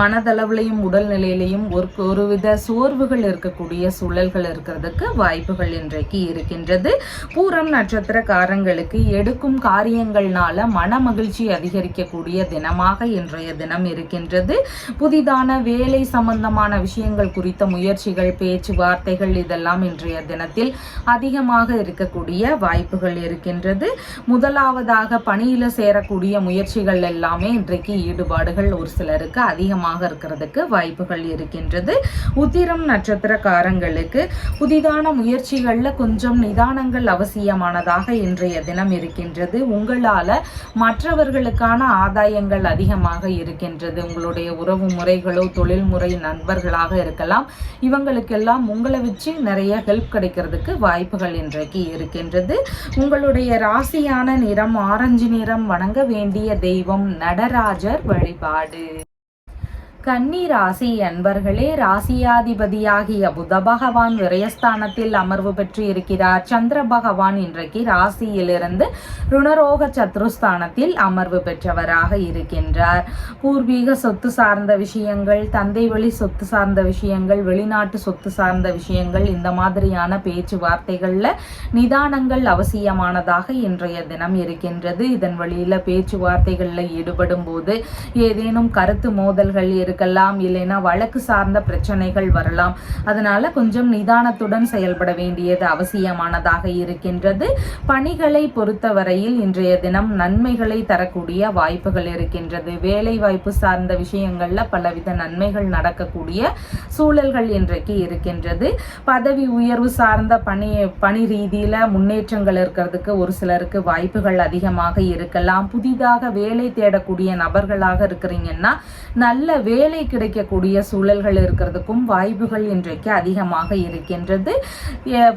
மனதளவுலையும் உடல்நிலையிலையும் ஒருவித சோர்வுகள் இருக்கக்கூடிய சூழல்கள் இருக்கிறதுக்கு வாய்ப்புகள் இன்றைக்கு இருக்கின்றது. பூரம் நட்சத்திரக்காரங்களுக்கு எடுக்கும் காரியங்கள்னால மன மகிழ்ச்சி அதிகரிக்கக்கூடிய தினமாக இன்றைய தினம் இருக்கின்றது. புதிதான வேலை சம்பந்தமான விஷயங்கள் குறித்த முயற்சிகள், பேச்சுவார்த்தைகள் இதெல்லாம் இன்றைய தினத்தில் அதிகமாக இருக்கக்கூடிய வாய்ப்புகள் இருக்கின்றது. முதலாவதாக பணியில சேரக்கூடிய முயற்சிகள் எல்லாமே இன்றைக்கு ஈடுபாடுகள் ஒரு சிலருக்கு அதிகமாக இருக்கிறதுக்கு வாய்ப்புகள் இருக்கின்றது. உத்திரம் நட்சத்திரக்காரங்களுக்கு புதிதான முயற்சிகள்ல கொஞ்சம் நிதானங்கள் அவசியமானதாக இன்றைய தினம் இருக்கின்றது. உங்களால மற்றவர்களுக்கான ஆதாயங்கள் அதிகமாக இருக்கின்றது. உங்களுடைய உறவு முறைகளோ, தொழில்முறை நண்பர்களாக இருக்கலாம். இவங்களுக்கெல்லாம் உங்களை வச்சு நிறைய ஹெல்ப் கிடைக்கிறதுக்கு வாய்ப்புகள் இன்றைக்கு இருக்கின்றது. உங்களுடைய ராசியான நிறம் ஆரஞ்சு நிறம். வணங்க வேண்டிய தெய்வம் நடராஜர் வழிபாடு. கன்னி ராசி அன்பர்களே, ராசியாதிபதியாகிய புத பகவான் விரயஸ்தானத்தில் அமர்வு பெற்று இருக்கிறார். சந்திர பகவான் இன்றைக்கு ராசியிலிருந்து ருணரோக சத்ருஸ்தானத்தில் அமர்வு பெற்றவராக இருக்கின்றார். பூர்வீக சொத்து சார்ந்த விஷயங்கள், தந்தை வழி சொத்து சார்ந்த விஷயங்கள், வெளிநாட்டு சொத்து சார்ந்த விஷயங்கள், இந்த மாதிரியான பேச்சுவார்த்தைகள்ல நிதானங்கள் அவசியமானதாக இன்றைய தினம் இருக்கின்றது. இதன் வழியில பேச்சுவார்த்தைகள்ல ஈடுபடும் போது ஏதேனும் கருத்து மோதல்கள் இருக்கலாம், இல்லைன்னா வழக்கு சார்ந்த பிரச்சனைகள் வரலாம். அதனால கொஞ்சம் நிதானத்துடன் செயல்பட வேண்டியது அவசியமானதாக இருக்கின்றது. பணிகளை பொறுத்தவரையில் இன்றைய தினம் நன்மைகளை தரக்கூடிய வாய்ப்புகள் இருக்கின்றது. வேலை வாய்ப்பு சார்ந்த விஷயங்கள்ல பலவித நன்மைகள் நடக்கக்கூடிய சூழல்கள் இன்றைக்கு இருக்கின்றது. பதவி உயர்வு சார்ந்த பணி ரீதியில முன்னேற்றங்கள் இருக்கிறதுக்கு ஒரு சிலருக்கு வாய்ப்புகள் அதிகமாக இருக்கலாம். புதிதாக வேலை தேடக்கூடிய நபர்களாக இருக்கிறீங்கன்னா நல்ல வேலை கிடைக்கக்கூடிய சூழல்கள் இருக்கிறதுக்கும் வாய்ப்புகள் இன்றைக்கு அதிகமாக இருக்கின்றது.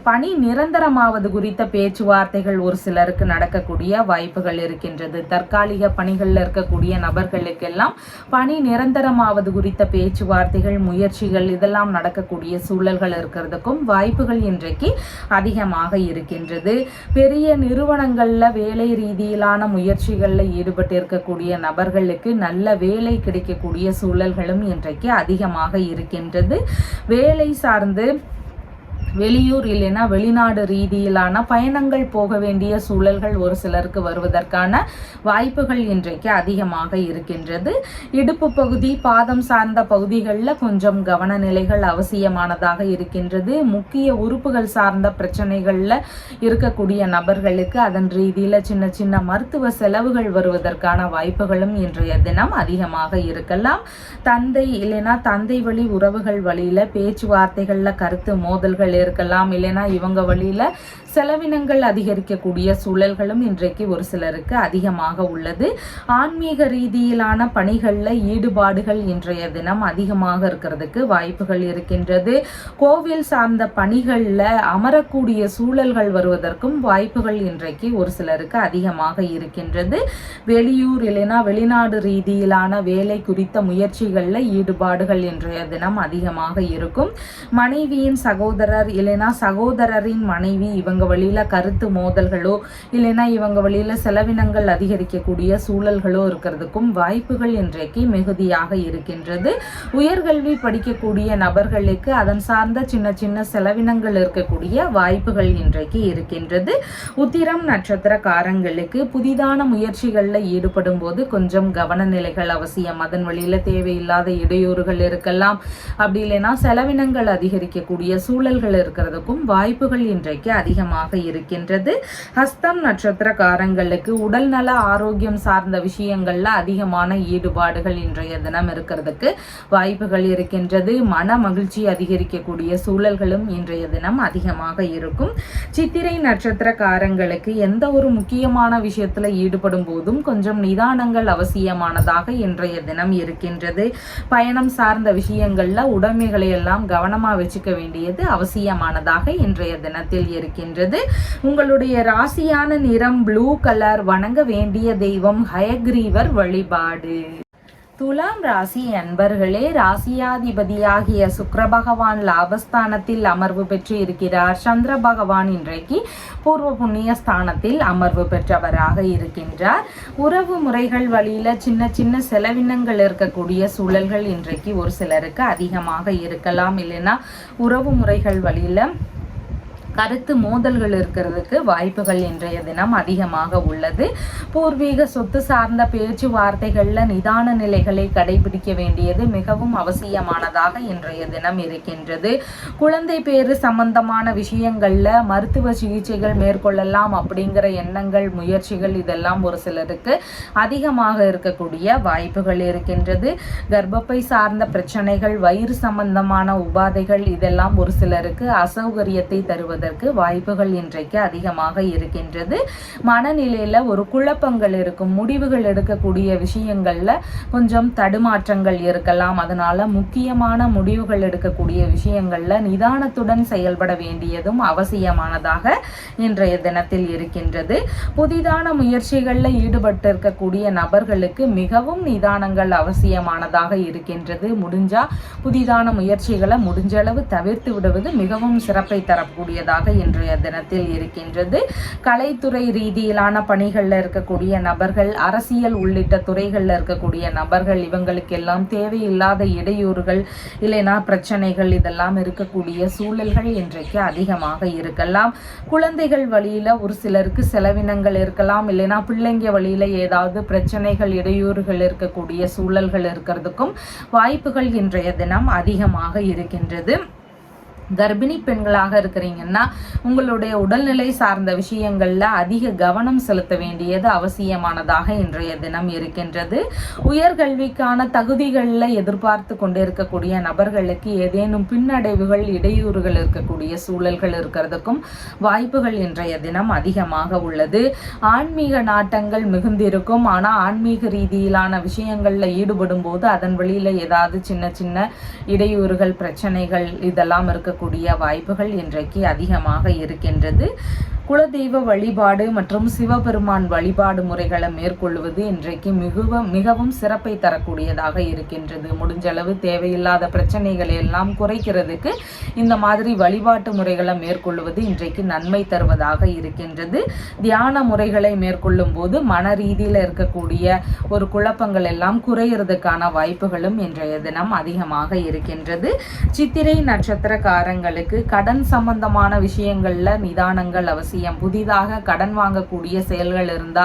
பணி நிரந்தரமாவது குறித்த பேச்சுவார்த்தைகள் ஒரு சிலருக்கு நடக்கக்கூடிய வாய்ப்புகள் இருக்கின்றது. தற்காலிக பணிகளில் இருக்கக்கூடிய நபர்களுக்கெல்லாம் பணி நிரந்தரமாவது குறித்த பேச்சுவார்த்தைகள், முயற்சிகள் இதெல்லாம் நடக்கக்கூடிய சூழல்கள் இருக்கிறதுக்கும் வாய்ப்புகள் இன்றைக்கு அதிகமாக இருக்கின்றது. பெரிய நிறுவனங்கள்ல வேலை ரீதியிலான முயற்சிகள்ல ஈடுபட்டு இருக்கக்கூடிய நபர்களுக்கு நல்ல வேலை கிடைக்கக்கூடிய சூழல்களும் இன்றைக்கு அதிகமாக இருக்கின்றது. வேலை சார்ந்து வெளியூர் இல்லைன்னா வெளிநாடு ரீதியிலான பயணங்கள் போக வேண்டிய சூழல்கள் ஒரு சிலருக்கு வருவதற்கான வாய்ப்புகள் இன்றைக்கு அதிகமாக இருக்கின்றது. இடுப்பு பகுதி, பாதம் சார்ந்த பகுதிகளில் கொஞ்சம் கவனநிலைகள் அவசியமானதாக இருக்கின்றது. முக்கிய உறுப்புகள் சார்ந்த பிரச்சனைகளில் இருக்கக்கூடிய நபர்களுக்கு அதன் ரீதியில் சின்ன சின்ன மருத்துவ செலவுகள் வருவதற்கான வாய்ப்புகளும் இன்றைய தினம் அதிகமாக இருக்கலாம். தந்தை இல்லைன்னா தந்தை வழி உறவுகள் வழியில பேச்சுவார்த்தைகள்ல கருத்து மோதல்கள் இருக்கலாம், இல்லைன்னா இவங்க வழியில செலவினங்கள் அதிகரிக்கக்கூடிய சூழல்களும் இன்றைக்கு ஒரு சிலருக்கு அதிகமாக உள்ளது. ஆன்மீக ரீதியிலான பணிகள்ல ஈடுபாடுகள் இன்றைய தினம் அதிகமாக இருக்கிறதுக்கு வாய்ப்புகள் இருக்கின்றது. கோவில் சார்ந்த பணிகள்ல அமரக்கூடிய சூழல்கள் வருவதற்கும் வாய்ப்புகள் இன்றைக்கு ஒரு சிலருக்கு அதிகமாக இருக்கின்றது. வெளியூர் இல்லைன்னா வெளிநாடு ரீதியிலான வேலை குறித்த முயற்சிகள்ல ஈடுபாடுகள் இன்றைய தினம் அதிகமாக இருக்கும். மனைவியின் சகோதரர் இல்லைன்னா சகோதரரின் மனைவி இவங்க வழியில கருத்து மோதல்களோ இல்லைன்னா இவங்க வழியில செலவினங்கள் அதிகரிக்கக்கூடிய சூழல்களோ இருக்கிறதுக்கும் வாய்ப்புகள் இன்றைக்கு மிகுதியாக இருக்கின்றது. உயர்கல்வி படிக்கக்கூடிய நபர்களுக்கு அதன் சார்ந்த சின்ன சின்ன செலவினங்கள் இருக்கக்கூடிய வாய்ப்புகள் இன்றைக்கு இருக்கின்றது. உத்திரம் நட்சத்திரக்காரங்களுக்கு புதிதான முயற்சிகள்ல ஈடுபடும் போது கொஞ்சம் கவனநிலைகள் அவசியம். அதன் வழியில தேவையில்லாத இடையூறுகள் இருக்கலாம், அப்படி இல்லைன்னா செலவினங்கள் அதிகரிக்கக்கூடிய சூழல்கள் இருக்கிறதுக்கும் வாய்ப்புகள் இன்றைக்கு அதிகமாக இருக்கின்றது. ஹஸ்தம் நட்சத்திரக்காரங்களுக்கு உடல் நல ஆரோக்கியம் சார்ந்த விஷயங்கள்ல அதிகமான ஈடுபாடுகள் இன்றைய தினம் இருக்கிறதுக்கு வாய்ப்புகள் இருக்கின்றது. மன மகிழ்ச்சி அதிகரிக்கக்கூடிய சூழல்களும் இன்றைய தினம் அதிகமாக இருக்கும். சித்திரை நட்சத்திரக்காரங்களுக்கு எந்த ஒரு முக்கியமான விஷயத்துல ஈடுபடும் போதும் கொஞ்சம் நிதானங்கள் அவசியமானதாக இன்றைய தினம் இருக்கின்றது. பயணம் சார்ந்த விஷயங்கள்ல உடைமைகளை எல்லாம் கவனமா வச்சுக்க வேண்டியது அவசியமானதாக இன்றைய தினத்தில் இருக்கின்றது. உங்களுடைய ராசியான நிறம் ப்ளூ கலர். வணங்க வேண்டிய தெய்வம் ஹயக்ரீவர் வழிபாடு. துலாம் ராசி அன்பர்களே, ராசியாதிபதியாகிய சுக்கிர பகவான் லாபஸ்தானத்தில் அமர்வு பெற்று இருக்கிறார். சந்திர பகவான் இன்றைக்கு பூர்வ புண்ணிய ஸ்தானத்தில் அமர்வு பெற்றவராக இருக்கின்றார். உறவு முறைகள் வழியில சின்ன சின்ன செலவினங்கள் இருக்கக்கூடிய சூழல்கள் இன்றைக்கு ஒரு சிலருக்கு அதிகமாக இருக்கலாம், இல்லைன்னா உறவு முறைகள் வழியில கருத்து மோதல்கள் இருக்கிறதுக்கு வாய்ப்புகள் இன்றைய தினம் அதிகமாக உள்ளது. பூர்வீக சொத்து சார்ந்த பேச்சுவார்த்தைகள்ல நிதான நிலைகளை கடைபிடிக்க வேண்டியது மிகவும் அவசியமானதாக இன்றைய தினம் இருக்கின்றது. குழந்தை பேரு சம்பந்தமான விஷயங்கள்ல மருத்துவ சிகிச்சைகள் மேற்கொள்ளலாம் அப்படிங்கிற எண்ணங்கள், முயற்சிகள் இதெல்லாம் ஒரு சிலருக்கு அதிகமாக இருக்கக்கூடிய வாய்ப்புகள் இருக்கின்றது. கர்ப்பப்பை சார்ந்த பிரச்சனைகள், வயிறு சம்பந்தமான உபாதைகள் இதெல்லாம் ஒரு சிலருக்கு அசௌகரியத்தை தருவதற்கு வருவதற்கு வாய்ப்புகள் இன்றைக்கு அதிகமாக இருக்கின்றது. மனநிலையில ஒரு குழப்பங்கள் இருக்கும், முடிவுகள் எடுக்கக்கூடிய விஷயங்கள்ல கொஞ்சம் தடுமாற்றங்கள் இருக்கலாம். அதனால முக்கியமான முடிவுகள் எடுக்கக்கூடிய விஷயங்கள்ல நிதானத்துடன் செயல்பட வேண்டியதும் அவசியமானதாக இன்றைய தினத்தில் இருக்கின்றது. புதிதான முயற்சிகளில் ஈடுபட்டு இருக்கக்கூடிய நபர்களுக்கு மிகவும் நிதானங்கள் அவசியமானதாக இருக்கின்றது. முடிஞ்சா புதிதான முயற்சிகளை முடிஞ்சளவு தவிர்த்து விடுவது மிகவும் சிறப்பை தரக்கூடியதாக இன்றைய தினத்தில் இருக்கின்றது. கலைத்துறை ரீதியிலான பணிகளில் இருக்கக்கூடிய நபர்கள், அரசியல் உள்ளிட்ட துறைகளில் இருக்கக்கூடிய நபர்கள், இவங்களுக்கெல்லாம் தேவையில்லாத இடையூறுகள் இல்லைனா பிரச்சனைகள் இதெல்லாம் இருக்கக்கூடிய சூழல்கள் இன்றைக்கு அதிகமாக இருக்கலாம். குழந்தைகள் வழியில ஒரு சிலருக்கு செலவினங்கள் இருக்கலாம், இல்லைனா பிள்ளைங்க வழியில ஏதாவது பிரச்சனைகள் இடையூறுகள் இருக்கக்கூடிய சூழல்கள் இருக்கிறதுக்கும் வாய்ப்புகள் இன்றைய தினம் அதிகமாக இருக்கின்றது. கர்ப்பிணி பெண்களாக இருக்கிறீங்கன்னா உங்களுடைய உடல்நிலை சார்ந்த விஷயங்கள்ல அதிக கவனம் செலுத்த வேண்டியது அவசியமானதாக இன்றைய தினம் இருக்கின்றது. உயர்கல்விக்கான தகுதிகளில் எதிர்பார்த்து கொண்டிருக்கக்கூடிய நபர்களுக்கு ஏதேனும் பின்னடைவுகள் இடையூறுகள் இருக்கக்கூடிய சூழல்கள் இருக்கிறதுக்கும் வாய்ப்புகள் இன்றைய தினம் அதிகமாக உள்ளது. ஆன்மீக நாட்டங்கள் மிகுந்திருக்கும். ஆனால் ஆன்மீக ரீதியிலான விஷயங்கள்ல ஈடுபடும் போது அதன் வழியில ஏதாவது சின்ன சின்ன இடையூறுகள் பிரச்சனைகள் இதெல்லாம் இருக்க கூடிய வாய்ப்புகள் இன்றைக்கு அதிகமாக இருக்கின்றது. குலதெய்வ வழிபாடு மற்றும் சிவபெருமான் வழிபாடு முறைகளை மேற்கொள்வது இன்றைக்கு மிகவும் சிறப்பை தரக்கூடியதாக இருக்கின்றது. முடிஞ்சளவு தேவையில்லாத பிரச்சனைகளை எல்லாம் குறைக்கிறதுக்கு இந்த மாதிரி வழிபாட்டு முறைகளை மேற்கொள்வது இன்றைக்கு நன்மை தருவதாக இருக்கின்றது. தியான முறைகளை மேற்கொள்ளும் போது மன ரீதியில் இருக்கக்கூடிய ஒரு குழப்பங்கள் எல்லாம் குறையிறதுக்கான வாய்ப்புகளும் இன்றைய தினம் அதிகமாக இருக்கின்றது. சித்திரை நட்சத்திரக்காரங்களுக்கு கடன் சம்பந்தமான விஷயங்கள்ல நிதானங்கள் அவசியம். புதிதாக கடன் வாங்கக்கூடிய செயல்கள் இருந்தா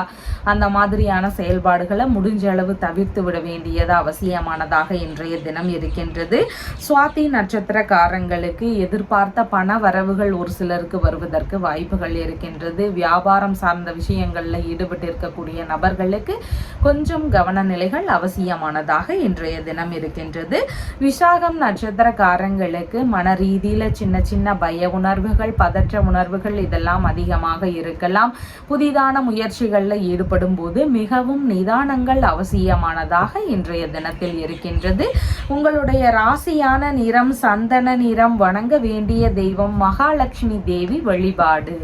அந்த மாதிரியான செயல்பாடுகளை முடிஞ்ச அளவு தவிர்த்து விட வேண்டியது அவசியமானதாக இன்றைய தினம் இருக்கின்றது. சுவாதி நட்சத்திரக்காரங்களுக்கு எதிர்பார்த்த பண வரவுகள் ஒரு சிலருக்கு வருவதற்கு வாய்ப்புகள் இருக்கின்றது. வியாபாரம் சார்ந்த விஷயங்கள்ல ஈடுபட்டு இருக்கக்கூடிய நபர்களுக்கு கொஞ்சம் கவன நிலைகள் அவசியமானதாக இன்றைய தினம் இருக்கின்றது. விசாகம் நட்சத்திரக்காரங்களுக்கு மன ரீதியில சின்ன சின்ன பய உணர்வுகள், பதற்ற உணர்வுகள் இதெல்லாம் அதிகமாக இருக்கலாம். புதிதான முயற்சிகளில் ஈடுபடும் போது மிகவும் நிதானங்கள் அவசியமானதாக இன்றைய தினத்தில் இருக்கின்றது. உங்களுடைய ராசியான நிறம் சந்தன நிறம். வணங்க வேண்டிய தெய்வம் மகாலட்சுமி தேவி வழிபாடு.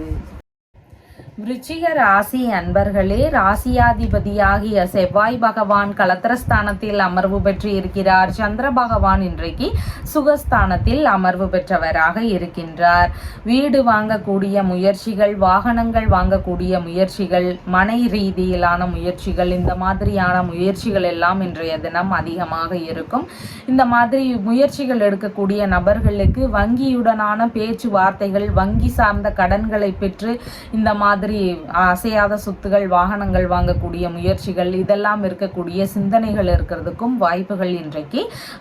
விருச்சிக ராசி அன்பர்களே, ராசியாதிபதியாகிய செவ்வாய் பகவான் கலத்திரஸ்தானத்தில் அமர்வு பெற்று இருக்கிறார். சந்திர பகவான் இன்றைக்கு சுகஸ்தானத்தில் அமர்வு பெற்றவராக இருக்கின்றார். வீடு வாங்கக்கூடிய முயற்சிகள், வாகனங்கள் வாங்கக்கூடிய முயற்சிகள், மனை ரீதியிலான முயற்சிகள், இந்த மாதிரியான முயற்சிகள் எல்லாம் இன்றைய தினம் அதிகமாக இருக்கும். இந்த மாதிரி முயற்சிகள் எடுக்கக்கூடிய நபர்களுக்கு வங்கியுடனான பேச்சுவார்த்தைகள், வங்கி சார்ந்த கடன்களை பெற்று இந்த மாதிரி அசையாத சொத்துகள், வாகனங்கள் வாங்கக்கூடிய முயற்சிகள் இதெல்லாம் இருக்கக்கூடிய சிந்தனைகள் இருக்கிறதுக்கும் வாய்ப்புகள் இன்றைக்கு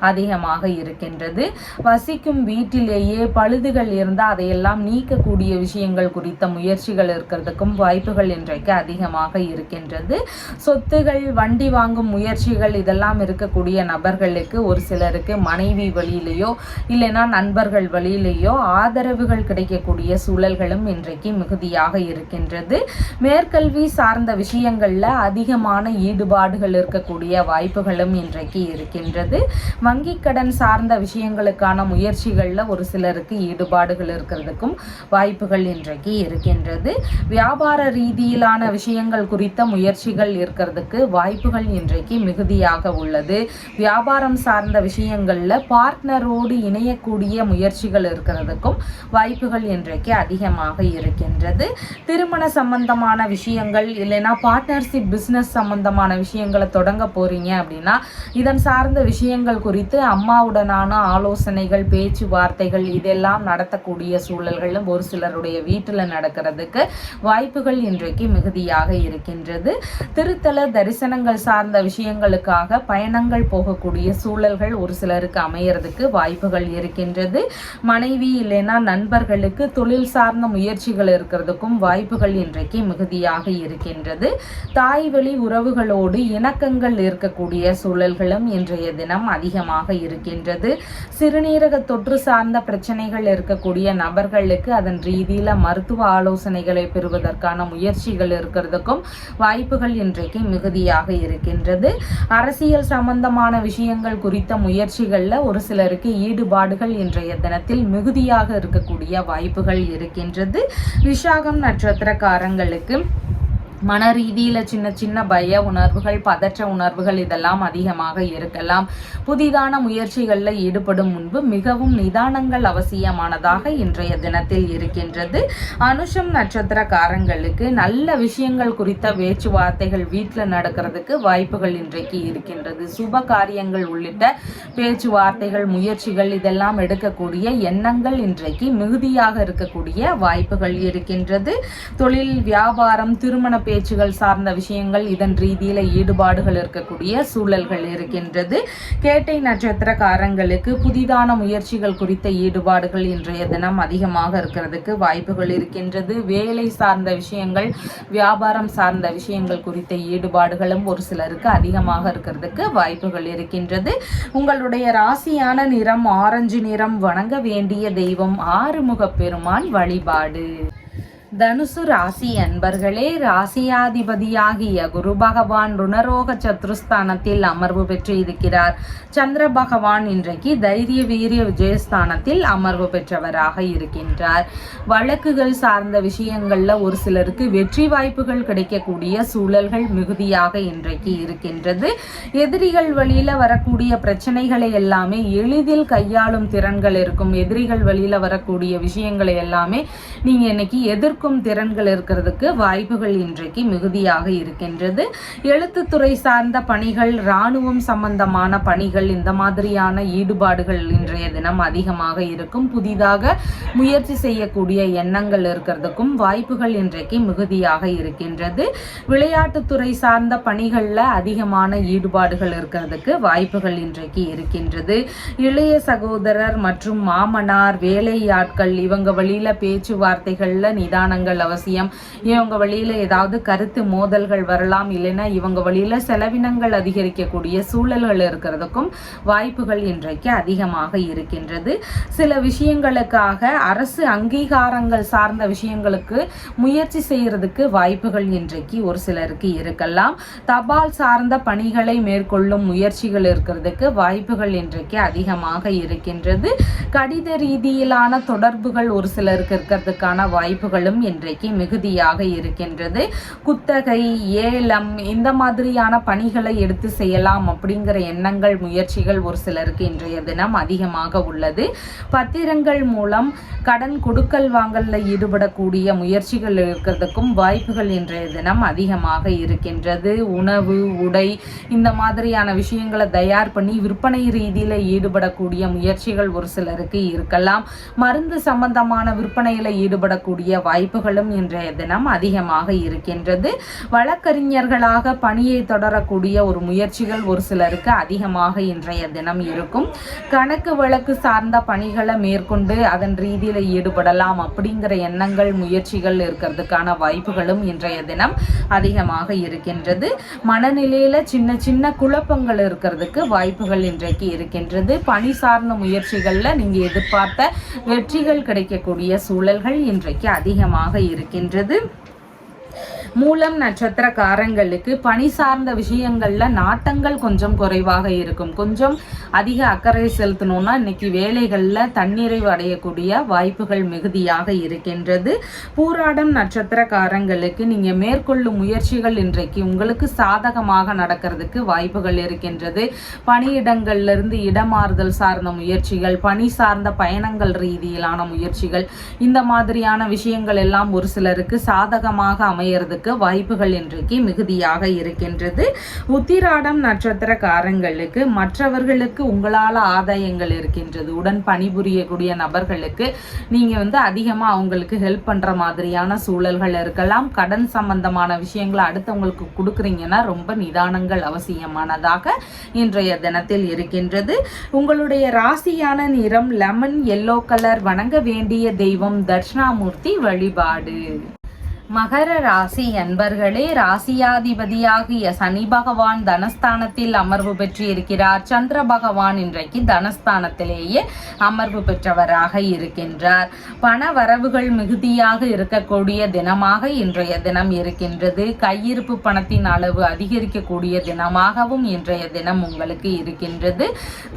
அதிகமாக இருக்கின்றது. வசிக்கும் வீட்டிலேயே பழுதுகள் இருந்தால் அதையெல்லாம் நீக்கக்கூடிய விஷயங்கள் குறித்த முயற்சிகள் இருக்கிறதுக்கும் வாய்ப்புகள் இன்றைக்கு அதிகமாக இருக்கின்றது. சொத்துகள், வண்டி வாங்கும் முயற்சிகள் இதெல்லாம் இருக்கக்கூடிய நபர்களுக்கு ஒரு சிலருக்கு மனைவி வழியிலேயோ இல்லைன்னா நண்பர்கள் வழியிலேயோ ஆதரவுகள் கிடைக்கக்கூடிய சூழல்களும் இன்றைக்கு மிகுதியாக இருக்கின்றது. மேற்கல்வி சார்ந்த விஷயங்கள்ல அதிகமான ஈடுபாடுகள் இருக்கக்கூடிய வாய்ப்புகளும் இன்றைக்கு இருக்கின்றது. வங்கி கடன் சார்ந்த விஷயங்களுக்கான முயற்சிகள்ல ஒரு சிலருக்கு ஈடுபாடுகள் இருக்கிறதுக்கும் வாய்ப்புகள் இன்றைக்கு இருக்கின்றது. வியாபார ரீதியிலான விஷயங்கள் குறித்த முயற்சிகள் இருக்கிறதுக்கு வாய்ப்புகள் இன்றைக்கு மிகுதியாக உள்ளது. வியாபாரம் சார்ந்த விஷயங்கள்ல பார்ட்னரோடு இணையக்கூடிய முயற்சிகள் இருக்கிறதுக்கும் வாய்ப்புகள் இன்றைக்கு அதிகமாக இருக்கின்றது. திருமண சம்பந்தமான விஷயங்கள் இல்லைன்னா பார்ட்னர்ஷிப் பிஸ்னஸ் சம்பந்தமான விஷயங்களை தொடங்க போறீங்க அப்படின்னா இதன் சார்ந்த விஷயங்கள் குறித்து அம்மாவுடனான ஆலோசனைகள், பேச்சுவார்த்தைகள் இதெல்லாம் நடத்தக்கூடிய சூழல்களும் ஒரு சிலருடைய வீட்டில் நடக்கிறதுக்கு வாய்ப்புகள் இன்றைக்கு மிகுதியாக இருக்கின்றது. திருத்தல தரிசனங்கள் சார்ந்த விஷயங்களுக்காக பயணங்கள் போகக்கூடிய சூழல்கள் ஒரு சிலருக்கு அமையறதுக்கு வாய்ப்புகள் இருக்கின்றது. மனைவி இல்லைன்னா நண்பர்களுக்கு தொழில் சார்ந்த முயற்சிகள் இருக்கிறதுக்கும் வாய்ப்புகள் வாய்ப்புகள் இன்றைக்கு மிகுதியாக இருக்கின்றது. தாய் வழி உறவுகளோடு இணக்கங்கள் இருக்கக்கூடிய சூழல்களும் இன்றைய தினம் அதிகமாக இருக்கின்றது. சிறுநீரக தொற்று சார்ந்த பிரச்சனைகள் இருக்கக்கூடிய நபர்களுக்கு அதன் ரீதியில மருத்துவ ஆலோசனைகளை பெறுவதற்கான முயற்சிகள் இருக்கிறதுக்கும் வாய்ப்புகள் இன்றைக்கு மிகுதியாக இருக்கின்றது. அரசியல் சம்பந்தமான விஷயங்கள் குறித்த முயற்சிகள்ல ஒரு சிலருக்கு ஈடுபாடுகள் இன்றைய தினத்தில் மிகுதியாக இருக்கக்கூடிய வாய்ப்புகள் இருக்கின்றது. விசாகம் நட்சத்திரக்காரங்களுக்கு மன ரீதியில சின்ன சின்ன பய உணர்வுகள், பதற்ற உணர்வுகள் இதெல்லாம் அதிகமாக இருக்கலாம். புதிதான முயற்சிகளில் ஈடுபடும் முன்பு மிகவும் நிதானங்கள் அவசியமானதாக இன்றைய தினத்தில் இருக்கின்றது. அனுஷம் நட்சத்திரக்காரங்களுக்கு நல்ல விஷயங்கள் குறித்த பேச்சுவார்த்தைகள் வீட்டில் நடக்கிறதுக்கு வாய்ப்புகள் இன்றைக்கு இருக்கின்றது. சுப காரியங்கள் உள்ளிட்ட பேச்சுவார்த்தைகள், முயற்சிகள் இதெல்லாம் எடுக்கக்கூடிய எண்ணங்கள் இன்றைக்கு மிகுதியாக இருக்கக்கூடிய வாய்ப்புகள் இருக்கின்றது. தொழில், வியாபாரம், திருமண பேச்சுகள் சார்ந்த விஷயங்கள் இதன் ரீதியில ஈடுபாடுகள் இருக்கக்கூடிய சூழல்கள் இருக்கின்றது. கேட்டை நட்சத்திரக்காரங்களுக்கு புதிதான முயற்சிகள் குறித்த ஈடுபாடுகள் இன்றைய தினம் அதிகமாக இருக்கிறதுக்கு வாய்ப்புகள் இருக்கின்றது. வேலை சார்ந்த விஷயங்கள், வியாபாரம் சார்ந்த விஷயங்கள் குறித்த ஈடுபாடுகளும் ஒரு சிலருக்கு அதிகமாக இருக்கிறதுக்கு வாய்ப்புகள் இருக்கின்றது. உங்களுடைய ராசியான நிறம் ஆரஞ்சு நிறம். வணங்க வேண்டிய தெய்வம் ஆறுமுக பெருமான் வழிபாடு. தனுசு ராசி அன்பர்களே, ராசியாதிபதியாகிய குரு பகவான் ருணரோக சத்ருஸ்தானத்தில் அமர்வு பெற்று இருக்கிறார். சந்திர பகவான் இன்றைக்கு தைரிய வீரிய விஜயஸ்தானத்தில் அமர்வு பெற்றவராக இருக்கின்றார். வழக்குகள் சார்ந்த விஷயங்கள்ல ஒரு சிலருக்கு வெற்றி வாய்ப்புகள் கிடைக்கக்கூடிய சூழல்கள் மிகுதியாக இன்றைக்கு இருக்கின்றது. எதிரிகள் வழியில வரக்கூடிய பிரச்சனைகளை எல்லாமே எளிதில் கையாளும் திறன்கள் இருக்கும். எதிரிகள் வழியில வரக்கூடிய விஷயங்களை எல்லாமே நீங்க இன்னைக்கு எதிர்க்கும் திறன்கள் இருக்கிறதுக்கு வாய்ப்புகள் இன்றைக்கு மிகுதியாக இருக்கின்றது. எழுத்துத்துறை சார்ந்த பணிகள், இராணுவம் சம்பந்தமான பணிகள், இந்த மாதிரியான ஈடுபாடுகள் இன்றைய தினம் அதிகமாக இருக்கும். புதிதாக முயற்சி செய்யக்கூடிய எண்ணங்கள் இருக்கிறதுக்கும் வாய்ப்புகள் இன்றைக்கு மிகுதியாக இருக்கின்றது. விளையாட்டுத்துறை சார்ந்த பணிகள்ல அதிகமான ஈடுபாடுகள் இருக்கிறதுக்கு வாய்ப்புகள் இன்றைக்கு இருக்கின்றது. இளைய சகோதரர் மற்றும் மாமனார், வேலையாட்கள் இவங்க வழியில பேச்சுவார்த்தைகள்ல நிதானங்கள் அவசியம். இவங்க வழியில ஏதாவது கருத்து மோதல்கள் வரலாம். இல்லைன்னா இவங்க வழியில செலவினங்கள் அதிகரிக்கக்கூடிய சூழல்கள் இருக்கிறதுக்கும் வாய்ப்புகள் இன்றைக்கு அதிகமாக இருக்கின்றது. சில விஷயங்களுக்காக அரசு அங்கீகாரங்கள் சார்ந்த விஷயங்களுக்கு முயற்சி செய்யறதுக்கு வாய்ப்புகள் இன்றைக்கு ஒரு சிலருக்கு இருக்கலாம். தபால் சார்ந்த பணிகளை மேற்கொள்ளும் முயற்சிகள் இருக்கிறதுக்கு வாய்ப்புகள் இன்றைக்கு அதிகமாக இருக்கின்றது. கடித ரீதியிலான தொடர்புகள் ஒரு சிலருக்கு இருக்கிறதுக்கான வாய்ப்புகளும் இன்றைக்கு மிகுதியாக இருக்கின்றது. குத்தகை, ஏலம் இந்த மாதிரியான பணிகளை எடுத்து செய்யலாம் அப்படிங்கிற எண்ணங்கள், முயற்சிகள் ஒரு சிலருக்கு இன்றைய தினம் அதிகமாக உள்ளது. பத்திரங்கள் மூலம் கடன் கொடுக்கல் வாங்கல்ல ஈடுபடக்கூடிய முயற்சிகள் இருக்கிறதுக்கும் வாய்ப்புகள் இன்றைய தினம் அதிகமாக இருக்கின்றது. உணவு, உடை இந்த மாதிரியான விஷயங்களை தயார் பண்ணி விற்பனை ரீதியில ஈடுபடக்கூடிய முயற்சிகள் ஒரு சிலருக்கு இருக்கலாம். மருந்து சம்பந்தமான விற்பனையில ஈடுபடக்கூடிய வாய்ப்புகளும் இன்றைய தினம் அதிகமாக இருக்கின்றது. வழக்கறிஞர்களாக பணியை தொடரக்கூடிய ஒரு முயற்சிகள் ஒரு சிலருக்கு அதிகமாக இன்றைய தினம் இருக்கும். கணக்கு வழக்கு சார்ந்த பணிகளை மேற்கொண்டு அதன் ரீதியில ஈடுபடலாம் அப்படிங்கிற எண்ணங்கள், முயற்சிகள் இருக்கிறதுக்கான வாய்ப்புகளும் இன்றைய தினம் அதிகமாக இருக்கின்றது. மனநிலையில சின்ன சின்ன குழப்பங்கள் இருக்கிறதுக்கு வாய்ப்புகள் இன்றைக்கு இருக்கின்றது. பணி சார்ந்த முயற்சிகள்ல நீங்க எதிர்பார்த்த வெற்றிகள் கிடைக்கக்கூடிய சூழல்கள் இன்றைக்கு அதிகமாக இருக்கின்றது. மூலம் நட்சத்திரக்காரங்களுக்கு பணி சார்ந்த விஷயங்கள்ல நாட்டங்கள் கொஞ்சம் குறைவாக இருக்கும். கொஞ்சம் அதிக அக்கறை செலுத்தணும்னா இன்னைக்கு வேலைகள்ல தன்னிறைவு அடையக்கூடிய வாய்ப்புகள் மிகுதியாக இருக்கின்றது. பூராடம் நட்சத்திரக்காரங்களுக்கு நீங்க மேற்கொள்ளும் முயற்சிகள் இன்றைக்கு உங்களுக்கு சாதகமாக நடக்கிறதுக்கு வாய்ப்புகள் இருக்கின்றது. பணியிடங்கள்ல இருந்து இடமாறுதல் சார்ந்த முயற்சிகள், பணி சார்ந்த பயணங்கள் ரீதியிலான முயற்சிகள், இந்த மாதிரியான விஷயங்கள் எல்லாம் ஒரு சிலருக்கு சாதகமாக அமையறதுக்கு வாய்ப்புகள் இன்றைக்கு மிகுதியாக இருக்கின்றது. உத்திராடம் நட்சத்திரக்காரங்களுக்கு மற்றவர்களுக்கு உங்களால ஆதாயங்கள் இருக்கின்றது. உடன் பணிபுரியக்கூடிய நபர்களுக்கு நீங்க அதிகமா அவங்களுக்கு ஹெல்ப் பண்ற மாதிரியான சூழல்கள் இருக்கலாம். கடன் சம்பந்தமான விஷயங்களை அடுத்தவங்களுக்கு கொடுக்குறீங்கன்னா ரொம்ப நிதானங்கள் அவசியமானதாக இன்றைய தினத்தில் இருக்கின்றது. உங்களுடைய ராசியான நிறம் லெமன் எல்லோ கலர். வணங்க வேண்டிய தெய்வம் தட்சிணாமூர்த்தி வழிபாடு. மகர ராசி அன்பர்களே, ராசியாதிபதியாகிய சனி பகவான் தனஸ்தானத்தில் அமர்வு பெற்று இருக்கிறார். சந்திர பகவான் இன்றைக்கு தனஸ்தானத்திலேயே அமர்வு பெற்றவராக இருக்கின்றார். பண வரவுகள் மிகுதியாக இருக்கக்கூடிய தினமாக இன்றைய தினம் இருக்கின்றது. கையிருப்பு பணத்தின் அளவு அதிகரிக்கக்கூடிய தினமாகவும் இன்றைய தினம் உங்களுக்கு இருக்கின்றது.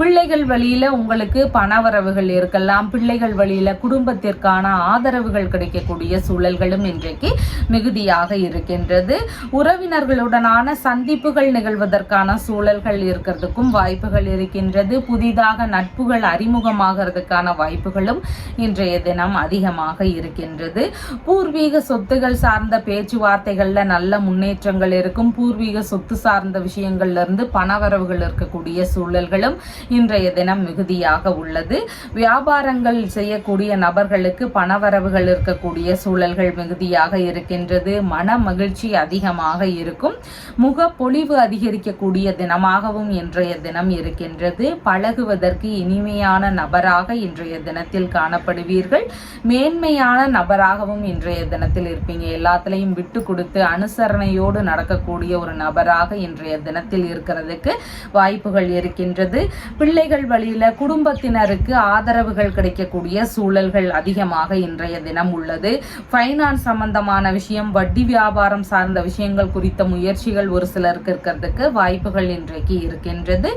பிள்ளைகள் வழியில உங்களுக்கு பண வரவுகள் இருக்கலாம். பிள்ளைகள் வழியில குடும்பத்திற்கான ஆதரவுகள் கிடைக்கக்கூடிய சூழல்களும் இன்றைக்கு மிகுதியாக இருக்கின்றது. உறவினர்களுடனான சந்திப்புகள் நிகழ்வதற்கான சூழல்கள் இருக்கிறதுக்கும் வாய்ப்புகள் இருக்கின்றது. புதிதாக நட்புகள் அறிமுகமாகிறதுக்கான வாய்ப்புகளும் இன்றைய தினம் அதிகமாக இருக்கின்றது. பூர்வீக சொத்துகள் சார்ந்த பேச்சுவார்த்தைகள்ல நல்ல முன்னேற்றங்கள் இருக்கும். பூர்வீக சொத்து சார்ந்த விஷயங்கள்ல இருந்து பணவரவுகள் இருக்கக்கூடிய சூழல்களும் இன்றைய தினம் மிகுதியாக உள்ளது. வியாபாரங்கள் செய்யக்கூடிய நபர்களுக்கு பணவரவுகள் இருக்கக்கூடிய சூழல்கள் மிகுதியாக இருக்கின்றது. மன மகிழ்ச்சி அதிகமாக இருக்கும். முக பொலிவு அதிகரிக்கக்கூடிய தினமாகவும் இன்றைய தினம் இருக்கின்றது. பழகுவதற்கு இனிமையான நபராக இன்றைய தினத்தில் காணப்படுவீர்கள். மேன்மையான நபராகவும் இன்றைய தினத்தில் இருப்பீங்க. எல்லாத்திலையும் விட்டு கொடுத்து அனுசரணையோடு நடக்கக்கூடிய ஒரு நபராக இன்றைய தினத்தில் இருக்கிறதுக்கு வாய்ப்புகள் இருக்கின்றது. பிள்ளைகள் வழியில குடும்பத்தினருக்கு ஆதரவுகள் கிடைக்கக்கூடிய சூழல்கள் அதிகமாக இன்றைய தினம் உள்ளது. ஃபைனான்ஸ் சம்பந்தமான விஷயம், வட்டி வியாபாரம் சார்ந்த விஷயங்கள் குறித்த முயற்சிகள் ஒரு சிலருக்கு இருக்கிறதுக்கு வாய்ப்புகள் இன்றைக்கு இருக்கின்றது.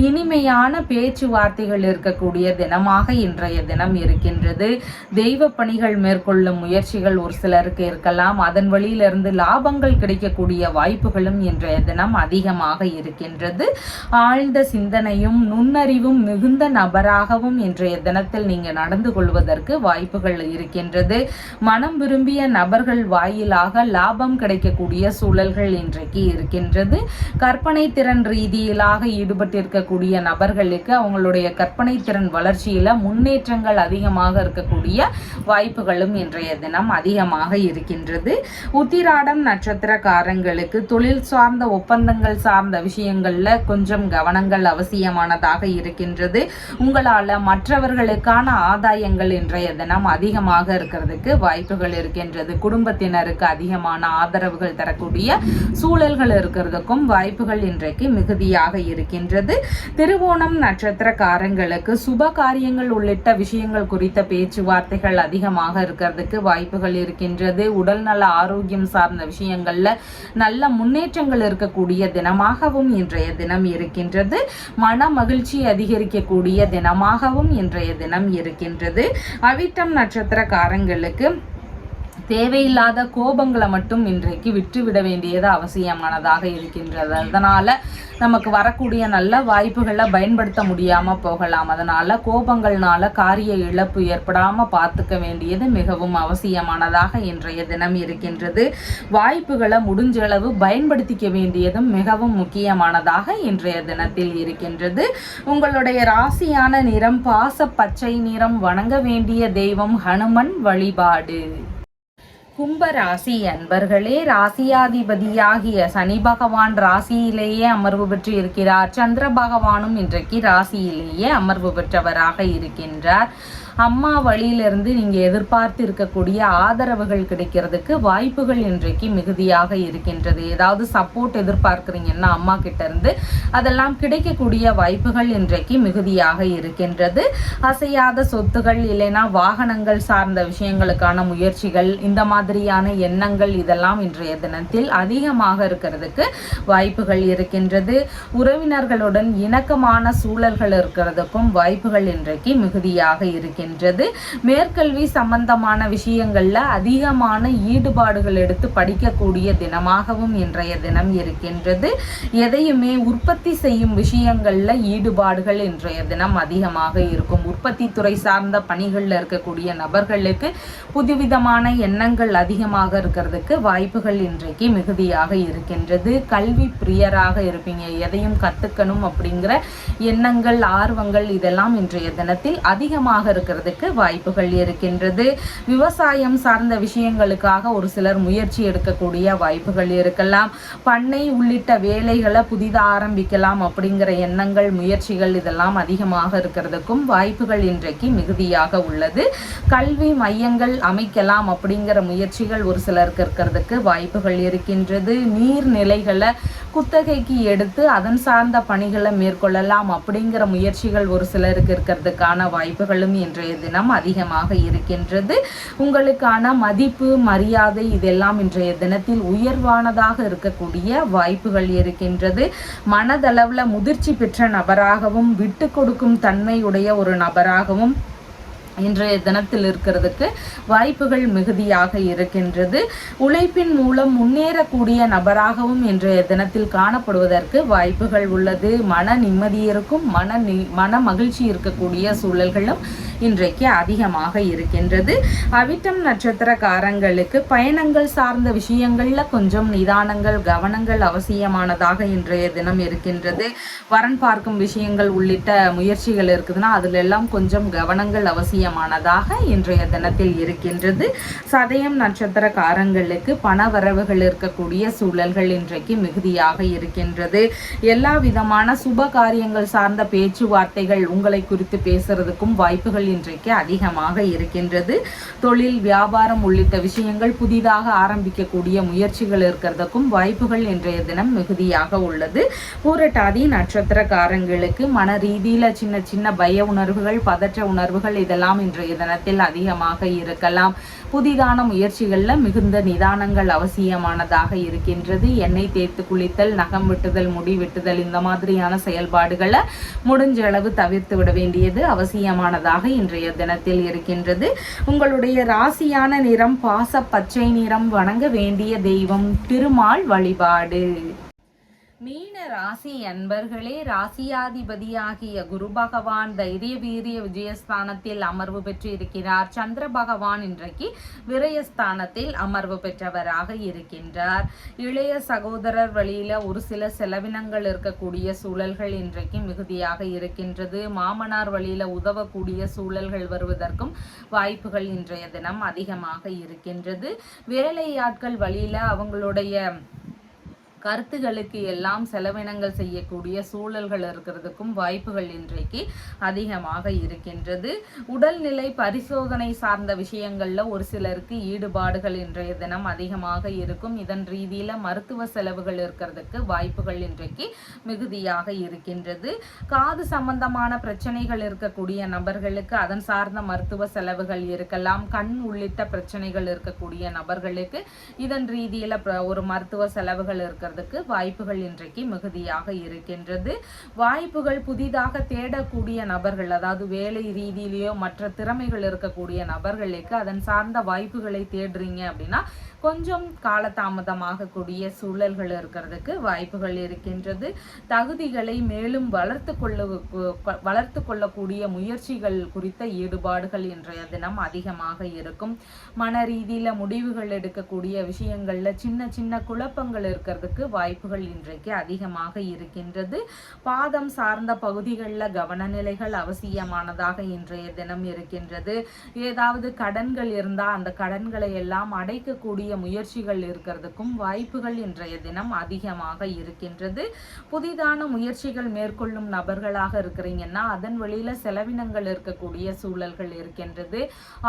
இனிமையான பேச்சுவார்த்தைகள் இருக்கக்கூடிய தினமாக இன்றைய தினம் இருக்கின்றது. தெய்வ பணிகள் மேற்கொள்ளும் முயற்சிகள் ஒரு சிலருக்கு இருக்கலாம். அதன் வழியிலிருந்து லாபங்கள் கிடைக்கக்கூடிய வாய்ப்புகளும் இன்றைய தினம் அதிகமாக இருக்கின்றது. ஆழ்ந்த சிந்தனையும் நுண்ணறிவும் மிகுந்த நபராகவும் இன்றைய தினத்தில் நீங்க நடந்து கொள்வதற்கு வாய்ப்புகள் இருக்கின்றது. மனம் விரும்பிய நபர்கள் வாயிலாக லாபம் கிடைக்கக்கூடிய சூழல்கள் இன்றைக்கு இருக்கின்றது. கற்பனை திறன் ரீதியிலாக ஈடுபட்டிருக்கக்கூடிய நபர்களுக்கு அவங்களுடைய கற்பனை திறன் வளர்ச்சியில முன்னேற்றங்கள் அதிகமாக இருக்கக்கூடிய வாய்ப்புகளும் இன்றைய தினம் அதிகமாக இருக்கின்றது. உத்திராடம் நட்சத்திரக்காரங்களுக்கு தொழில் சார்ந்த ஒப்பந்தங்கள் சார்ந்த விஷயங்கள்ல கொஞ்சம் கவனங்கள் அவசியமானதாக இருக்கின்றது. உங்களால மற்றவர்களுக்கான ஆதாயங்கள் இன்றைய தினம் அதிகமாக இருக்கிறதுக்கு வாய்ப்புகள் இருக்கின்றது. குடும்பத்தினருக்கு அதிகமான ஆதரவுகள் தரக்கூடிய சூழல்கள் இருக்கிறதுக்கும் வாய்ப்புகள் இன்றைக்கு மிகுதியாக இருக்கின்றது. திருவோணம் நட்சத்திரக்காரங்களுக்கு சுப காரியங்கள் உள்ளிட்ட விஷயங்கள் குறித்த பேச்சுவார்த்தைகள் அதிகமாக இருக்கிறதுக்கு வாய்ப்புகள் இருக்கின்றது. உடல்நல ஆரோக்கியம் சார்ந்த விஷயங்கள்ல நல்ல முன்னேற்றங்கள் இருக்கக்கூடிய தினமாகவும் இன்றைய தினம் இருக்கின்றது. மன மகிழ்ச்சி அதிகரிக்கக்கூடிய தினமாகவும் இன்றைய தினம் இருக்கின்றது. அவிட்டம் நட்சத்திரக்காரங்களுக்கு தேவையில்லாத கோபங்களை மட்டும் இன்றைக்கு விட்டுவிட வேண்டியது அவசியமானதாக இருக்கின்றது. அதனால நமக்கு வரக்கூடிய நல்ல வாய்ப்புகளை பயன்படுத்த முடியாம போகலாம். அதனால கோபங்கள்னால காரிய இழப்பு ஏற்படாம பார்த்துக்க வேண்டியது மிகவும் அவசியமானதாக இன்றைய தினம் இருக்கின்றது. வாய்ப்புகளை முடிஞ்ச அளவு பயன்படுத்திக்க வேண்டியதும் மிகவும் முக்கியமானதாக இன்றைய தினத்தில் இருக்கின்றது. உங்களுடைய ராசியான நிறம் பாச பச்சை நிறம். வணங்க வேண்டிய தெய்வம் ஹனுமன் வழிபாடு. கும்ப ராசி அன்பர்களே, ராசியாதிபதியாகிய சனி பகவான் ராசியிலேயே அமர்வு பெற்று இருக்கிறார். சந்திர பகவானும் இன்றைக்கு ராசியிலேயே அமர்வு பெற்றவராக இருக்கின்றார். அம்மா வழியிலிருந்து நீங்க எதிர்பார்த்து இருக்கக்கூடிய ஆதரவுகள் கிடைக்கிறதுக்கு வாய்ப்புகள் இன்றைக்கு மிகுதியாக இருக்கின்றது. ஏதாவது சப்போர்ட் எதிர்பார்க்கிறீங்கன்னா அம்மா கிட்ட இருந்து அதெல்லாம் கிடைக்கக்கூடிய வாய்ப்புகள் இன்றைக்கு மிகுதியாக இருக்கின்றது. அசையாத சொத்துகள் இல்லைன்னா வாகனங்கள் சார்ந்த விஷயங்களுக்கான முயற்சிகள், இந்த மாதிரியான எண்ணங்கள் இதெல்லாம் இன்றைய தினத்தில் அதிகமாக இருக்கிறதுக்கு வாய்ப்புகள் இருக்கின்றது. உறவினர்களுடன் இணக்கமான சூழல்கள் இருக்கிறதுக்கும் வாய்ப்புகள் இன்றைக்கு மிகுதியாக இருக்கின்றது. மேற்கல்வி சம்பந்தமான விஷயங்கள்ல அதிகமான ஈடுபாடுகள் எடுத்து படிக்கக்கூடிய தினமாகவும் இன்றைய தினம் இருக்கின்றது. எதையுமே உற்பத்தி செய்யும் விஷயங்கள்ல ஈடுபாடுகள் இன்றைய தினம் அதிகமாக இருக்கும். உற்பத்தி துறை சார்ந்த பணிகள்ல இருக்கக்கூடிய நபர்களுக்கு புதுவிதமான எண்ணங்கள் அதிகமாக இருக்கிறதுக்கு வாய்ப்புகள் இன்றைக்கு மிகுதியாக இருக்கின்றது. கல்வி பிரியராக இருப்பீங்க. எதையும் கத்துக்கணும் அப்படிங்கிற எண்ணங்கள், ஆர்வங்கள் இதெல்லாம் இன்றைய தினத்தில் அதிகமாக இருக்கிறது வாய்ப்புகள் இருக்கின்றது. விவசாயம் சார்ந்த விஷயங்களுக்காக ஒரு சிலர் முயற்சி எடுக்கக்கூடிய வாய்ப்புகள் இருக்கலாம். பண்ணை உள்ளிட்ட வேலைகளை புதிதாக ஆரம்பிக்கலாம் அப்படிங்கிற எண்ணங்கள், முயற்சிகள் இதெல்லாம் அதிகமாக இருக்கிறதுக்கும் வாய்ப்புகள் இன்றைக்கு மிகுதியாக உள்ளது. கல்வி மையங்கள் அமைக்கலாம் அப்படிங்கிற முயற்சி முயற்சிகள் ஒரு சிலருக்கு இருக்கிறதுக்கு வாய்ப்புகள் இருக்கின்றது. நீர்நிலைகளை குத்தகைக்கு எடுத்து அதன் சார்ந்த பணிகளை மேற்கொள்ளலாம் அப்படிங்கிற முயற்சிகள் ஒரு சிலருக்கு இருக்கிறதுக்கான வாய்ப்புகளும் இன்றைய தினம் அதிகமாக இருக்கின்றது. உங்களுக்கான மதிப்பு மரியாதை இதெல்லாம் இன்றைய தினத்தில் உயர்வானதாக இருக்கக்கூடிய வாய்ப்புகள் இருக்கின்றது. மனதளவுல முதிர்ச்சி பெற்ற நபராகவும் விட்டு கொடுக்கும் தன்மையுடைய ஒரு நபராகவும் இன்றைய தினத்தில் இருக்கிறதுக்கு வாய்ப்புகள் மிகுதியாக இருக்கின்றது. உழைப்பின் மூலம் முன்னேறக்கூடிய நபராகவும் இன்றைய தினத்தில் காணப்படுவதற்கு வாய்ப்புகள் உள்ளது. மன நிம்மதி இருக்கும், மன மகிழ்ச்சி இருக்கக்கூடிய சூழல்களும் இன்றைக்கு அதிகமாக இருக்கின்றது. அவிட்டம் நட்சத்திரக்காரங்களுக்கு பயணங்கள் சார்ந்த விஷயங்கள்ல கொஞ்சம் நிதானங்கள் கவனங்கள் அவசியமானதாக இன்றைய தினம் இருக்கின்றது. வரன் பார்க்கும் விஷயங்கள் உள்ளிட்ட முயற்சிகள் இருக்குதுன்னா அதுல எல்லாம் கொஞ்சம் கவனங்கள் அவசியமானதாக இன்றைய தினத்தில் இருக்கின்றது. சதயம் நட்சத்திரக்காரங்களுக்கு பண வரவுகள் இருக்கக்கூடிய சூழல்கள் இன்றைக்கு மிகுதியாக இருக்கின்றது. எல்லா விதமான சுப காரியங்கள் சார்ந்த பேச்சுவார்த்தைகள் உங்களை குறித்து பேசுறதுக்கும் வாய்ப்புகள் இன்றைக்கு அதிகமாக இருக்கின்றது. தொழில் வியாபாரம் உள்ளிட்ட விஷயங்கள் புதிதாக ஆரம்பிக்கக்கூடிய முயற்சிகள் இருக்கிறதுக்கும் வாய்ப்புகள் இன்றைய தினம் மிகுதியாக உள்ளது. பூரட்டாதி நட்சத்திரக்காரங்களுக்கு மன ரீதியில சின்ன சின்ன பய உணர்வுகள் பதற்ற உணர்வுகள் இதெல்லாம் இன்றைய தினத்தில் அதிகமாக இருக்கலாம். புதிதான முயற்சிகள்ல மிகுந்த நிதானங்கள் அவசியமானதாக இருக்கின்றது. எண்ணெய் தேய்த்து குளித்தல், நகம் வெட்டுதல், முடி வெட்டுதல் இந்த மாதிரியான செயல்பாடுகளை முடிஞ்ச அளவு தவிர்த்து விட வேண்டியது அவசியமானதாக இன்றைய தினத்தில் இருக்கின்றது. உங்களுடைய ராசியான நிறம் பாச பச்சை நிறம். வணங்க வேண்டிய தெய்வம் திருமால் வழிபாடு. மீன ராசி அன்பர்களே, ராசியாதிபதியாகிய குரு பகவான் தைரிய வீரிய விஜயஸ்தானத்தில் அமர்வு பெற்று இருக்கிறார். சந்திர பகவான் இன்றைக்கு விரயஸ்தானத்தில் அமர்வு பெற்றவராக இருக்கின்றார். இளைய சகோதரர் வழியில ஒரு சில செலவினங்கள் இருக்கக்கூடிய சூழல்கள் இன்றைக்கு மிகுதியாக இருக்கின்றது. மாமனார் வழியில உதவக்கூடிய சூழல்கள் வருவதற்கும் வாய்ப்புகள் இன்றைய தினம் அதிகமாக இருக்கின்றது. வேலையாட்கள் வழியில அவங்களுடைய கருத்துகளுக்கு எல்லாம் செலவினங்கள் செய்யக்கூடிய சூழல்கள் இருக்கிறதுக்கும் வாய்ப்புகள் இன்றைக்கு அதிகமாக இருக்கின்றது. உடல்நிலை பரிசோதனை சார்ந்த விஷயங்கள்ல ஒரு சிலருக்கு ஈடுபாடுகள் இன்றைய தினம் அதிகமாக இருக்கும். இதன் ரீதியில மருத்துவ செலவுகள் இருக்கிறதுக்கு வாய்ப்புகள் இன்றைக்கு மிகுதியாக இருக்கின்றது. காது சம்பந்தமான பிரச்சனைகள் இருக்கக்கூடிய நபர்களுக்கு அதன் சார்ந்த மருத்துவ செலவுகள் இருக்கலாம். கண் உள்ளிட்ட பிரச்சனைகள் இருக்கக்கூடிய நபர்களுக்கு இதன் ரீதியில ஒரு மருத்துவ செலவுகள் இருக்க வாய்ப்புகள் இன்றைக்கு மிகுதியாக இருக்கின்றது. வாய்ப்புகள் புதிதாக தேடக்கூடிய நபர்கள், அதாவது வேலை ரீதியிலேயோ மற்ற திறமைகள் இருக்கக்கூடிய நபர்களுக்கு அதன் சார்ந்த வாய்ப்புகளை தேடுறீங்க அப்படின்னா கொஞ்சம் காலதாமதமாக கூடிய சூழல்கள் இருக்கிறதுக்கு வாய்ப்புகள் இருக்கின்றது. தகுதிகளை மேலும் வளர்த்து கொள்ளக்கூடிய முயற்சிகள் குறித்த ஈடுபாடுகள் இன்றைய தினம் அதிகமாக இருக்கும். மன ரீதியில முடிவுகள் எடுக்கக்கூடிய விஷயங்கள்ல சின்ன சின்ன குழப்பங்கள் இருக்கிறதுக்கு வாய்ப்புகள் இன்றைக்கு அதிகமாக இருக்கின்றது. பாதம் சார்ந்த பகுதிகளில் கவனநிலைகள் அவசியமானதாக இன்றைய தினம் இருக்கின்றது. ஏதாவது கடன்கள் இருந்தால் அந்த கடன்களை எல்லாம் அடைக்கக்கூடிய முயற்சிகள் இருக்கிறதுக்கும் வாய்ப்புகள் இன்றைய தினம் அதிகமாக இருக்கின்றது. புதிதான முயற்சிகள் மேற்கொள்ளும் நபர்களாக இருக்கிறீங்கன்னா அதன் வழியில செலவினங்கள் இருக்கக்கூடிய சூழல்கள் இருக்கின்றது.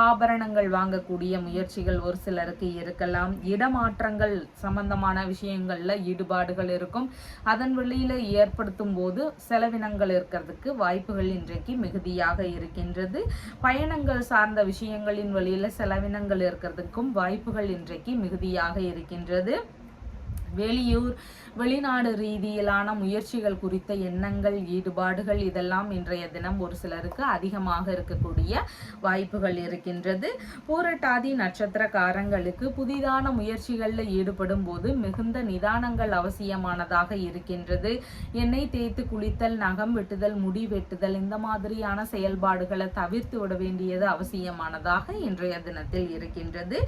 ஆபரணங்கள் வாங்கக்கூடிய முயற்சிகள் ஒரு சிலருக்கு இருக்கலாம். இடமாற்றங்கள் சம்பந்தமான விஷயங்கள்ல ஈடுபாடுகள் இருக்கும். அதன் வழியில ஏற்படுத்தும் போது செலவினங்கள் இருக்கிறதுக்கு வாய்ப்புகள் இன்றைக்கு மிகுதியாக இருக்கின்றது. பயணங்கள் சார்ந்த விஷயங்களின் வழியில செலவினங்கள் இருக்கிறதுக்கும் வாய்ப்புகள் இன்றைக்கு மிகுதியாக இருக்கின்றது. வெளியூர் வெளிநாடு ரீதியிலான முயற்சிகள் குறித்த எண்ணங்கள் ஈடுபாடுகள் இதெல்லாம் இன்றைய தினம் ஒரு சிலருக்கு அதிகமாக இருக்கக்கூடிய வாய்ப்புகள் இருக்கின்றது. பூரட்டாதி நட்சத்திரக்காரங்களுக்கு புதிதான முயற்சிகளில் ஈடுபடும் போது மிகுந்த நிதானங்கள் அவசியமானதாக இருக்கின்றது. எண்ணெய் தேய்த்து குளித்தல், நகம் வெட்டுதல், முடி வெட்டுதல் இந்த மாதிரியான செயல்பாடுகளை தவிர்த்து விட வேண்டியது அவசியமானதாக இன்றைய தினத்தில் இருக்கின்றது.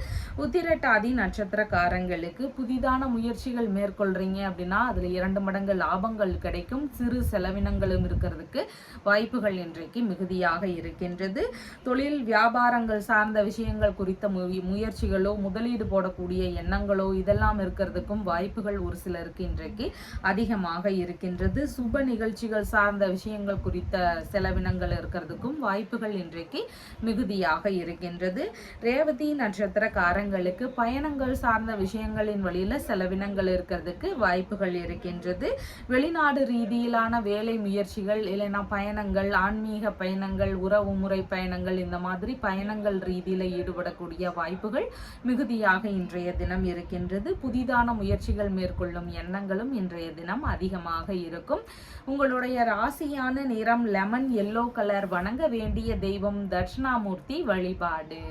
உத்திரட்டாதி நட்சத்திரக்காரங்களுக்கு புதிதான முயற்சி முயற்சிகள் மேற்கொள்றீங்க அப்படின்னா அதில் 2 மடங்கு லாபங்கள் கிடைக்கும். சிறு செலவினங்களும் இருக்கிறதுக்கு வாய்ப்புகள் இன்றைக்கு மிகுதியாக இருக்கின்றது. தொழில் வியாபாரங்கள் சார்ந்த விஷயங்கள் குறித்த முயற்சிகளோ முதலீடு போடக்கூடிய எண்ணங்களோ இதெல்லாம் இருக்கிறதுக்கும் வாய்ப்புகள் ஒரு சிலருக்கு இன்றைக்கு அதிகமாக இருக்கின்றது. சுப நிகழ்ச்சிகள் சார்ந்த விஷயங்கள் குறித்த செலவினங்கள் இருக்கிறதுக்கும் வாய்ப்புகள் இன்றைக்கு மிகுதியாக இருக்கின்றது. ரேவதி நட்சத்திரக்காரங்களுக்கு பயணங்கள் சார்ந்த விஷயங்களின் வழியில செலவினங்கள் இருக்கிறதுக்கு வாய்ப்புகள் இருக்கின்றது. வெளிநாடு ரீதியிலான வேலை முயற்சிகள் இல்லைன்னா பயணங்கள், ஆன்மீக பயணங்கள், உறவு முறை பயணங்கள், இந்த மாதிரி பயணங்கள் ரீதியில ஈடுபடக்கூடிய வாய்ப்புகள் மிகுதியாக இன்றைய தினம் இருக்கின்றது. புதிதான முயற்சிகள் மேற்கொள்ளும் எண்ணங்களும் இன்றைய தினம் அதிகமாக இருக்கும். உங்களுடைய ராசியான நிறம் லெமன் எல்லோ கலர். வணங்க வேண்டிய தெய்வம் தட்சிணாமூர்த்தி வழிபாடு.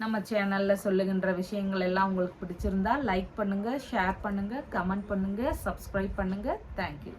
நம்ம சேனல்ல சொல்லுகின்ற விஷயங்கள் எல்லாம் உங்களுக்கு பிடிச்சிருந்தா லைக் பண்ணுங்க, ஷேர் பண்ணுங்க, கமெண்ட் பண்ணுங்க, சப்ஸ்கிரைப் பண்ணுங்க. தேங்க்யூ.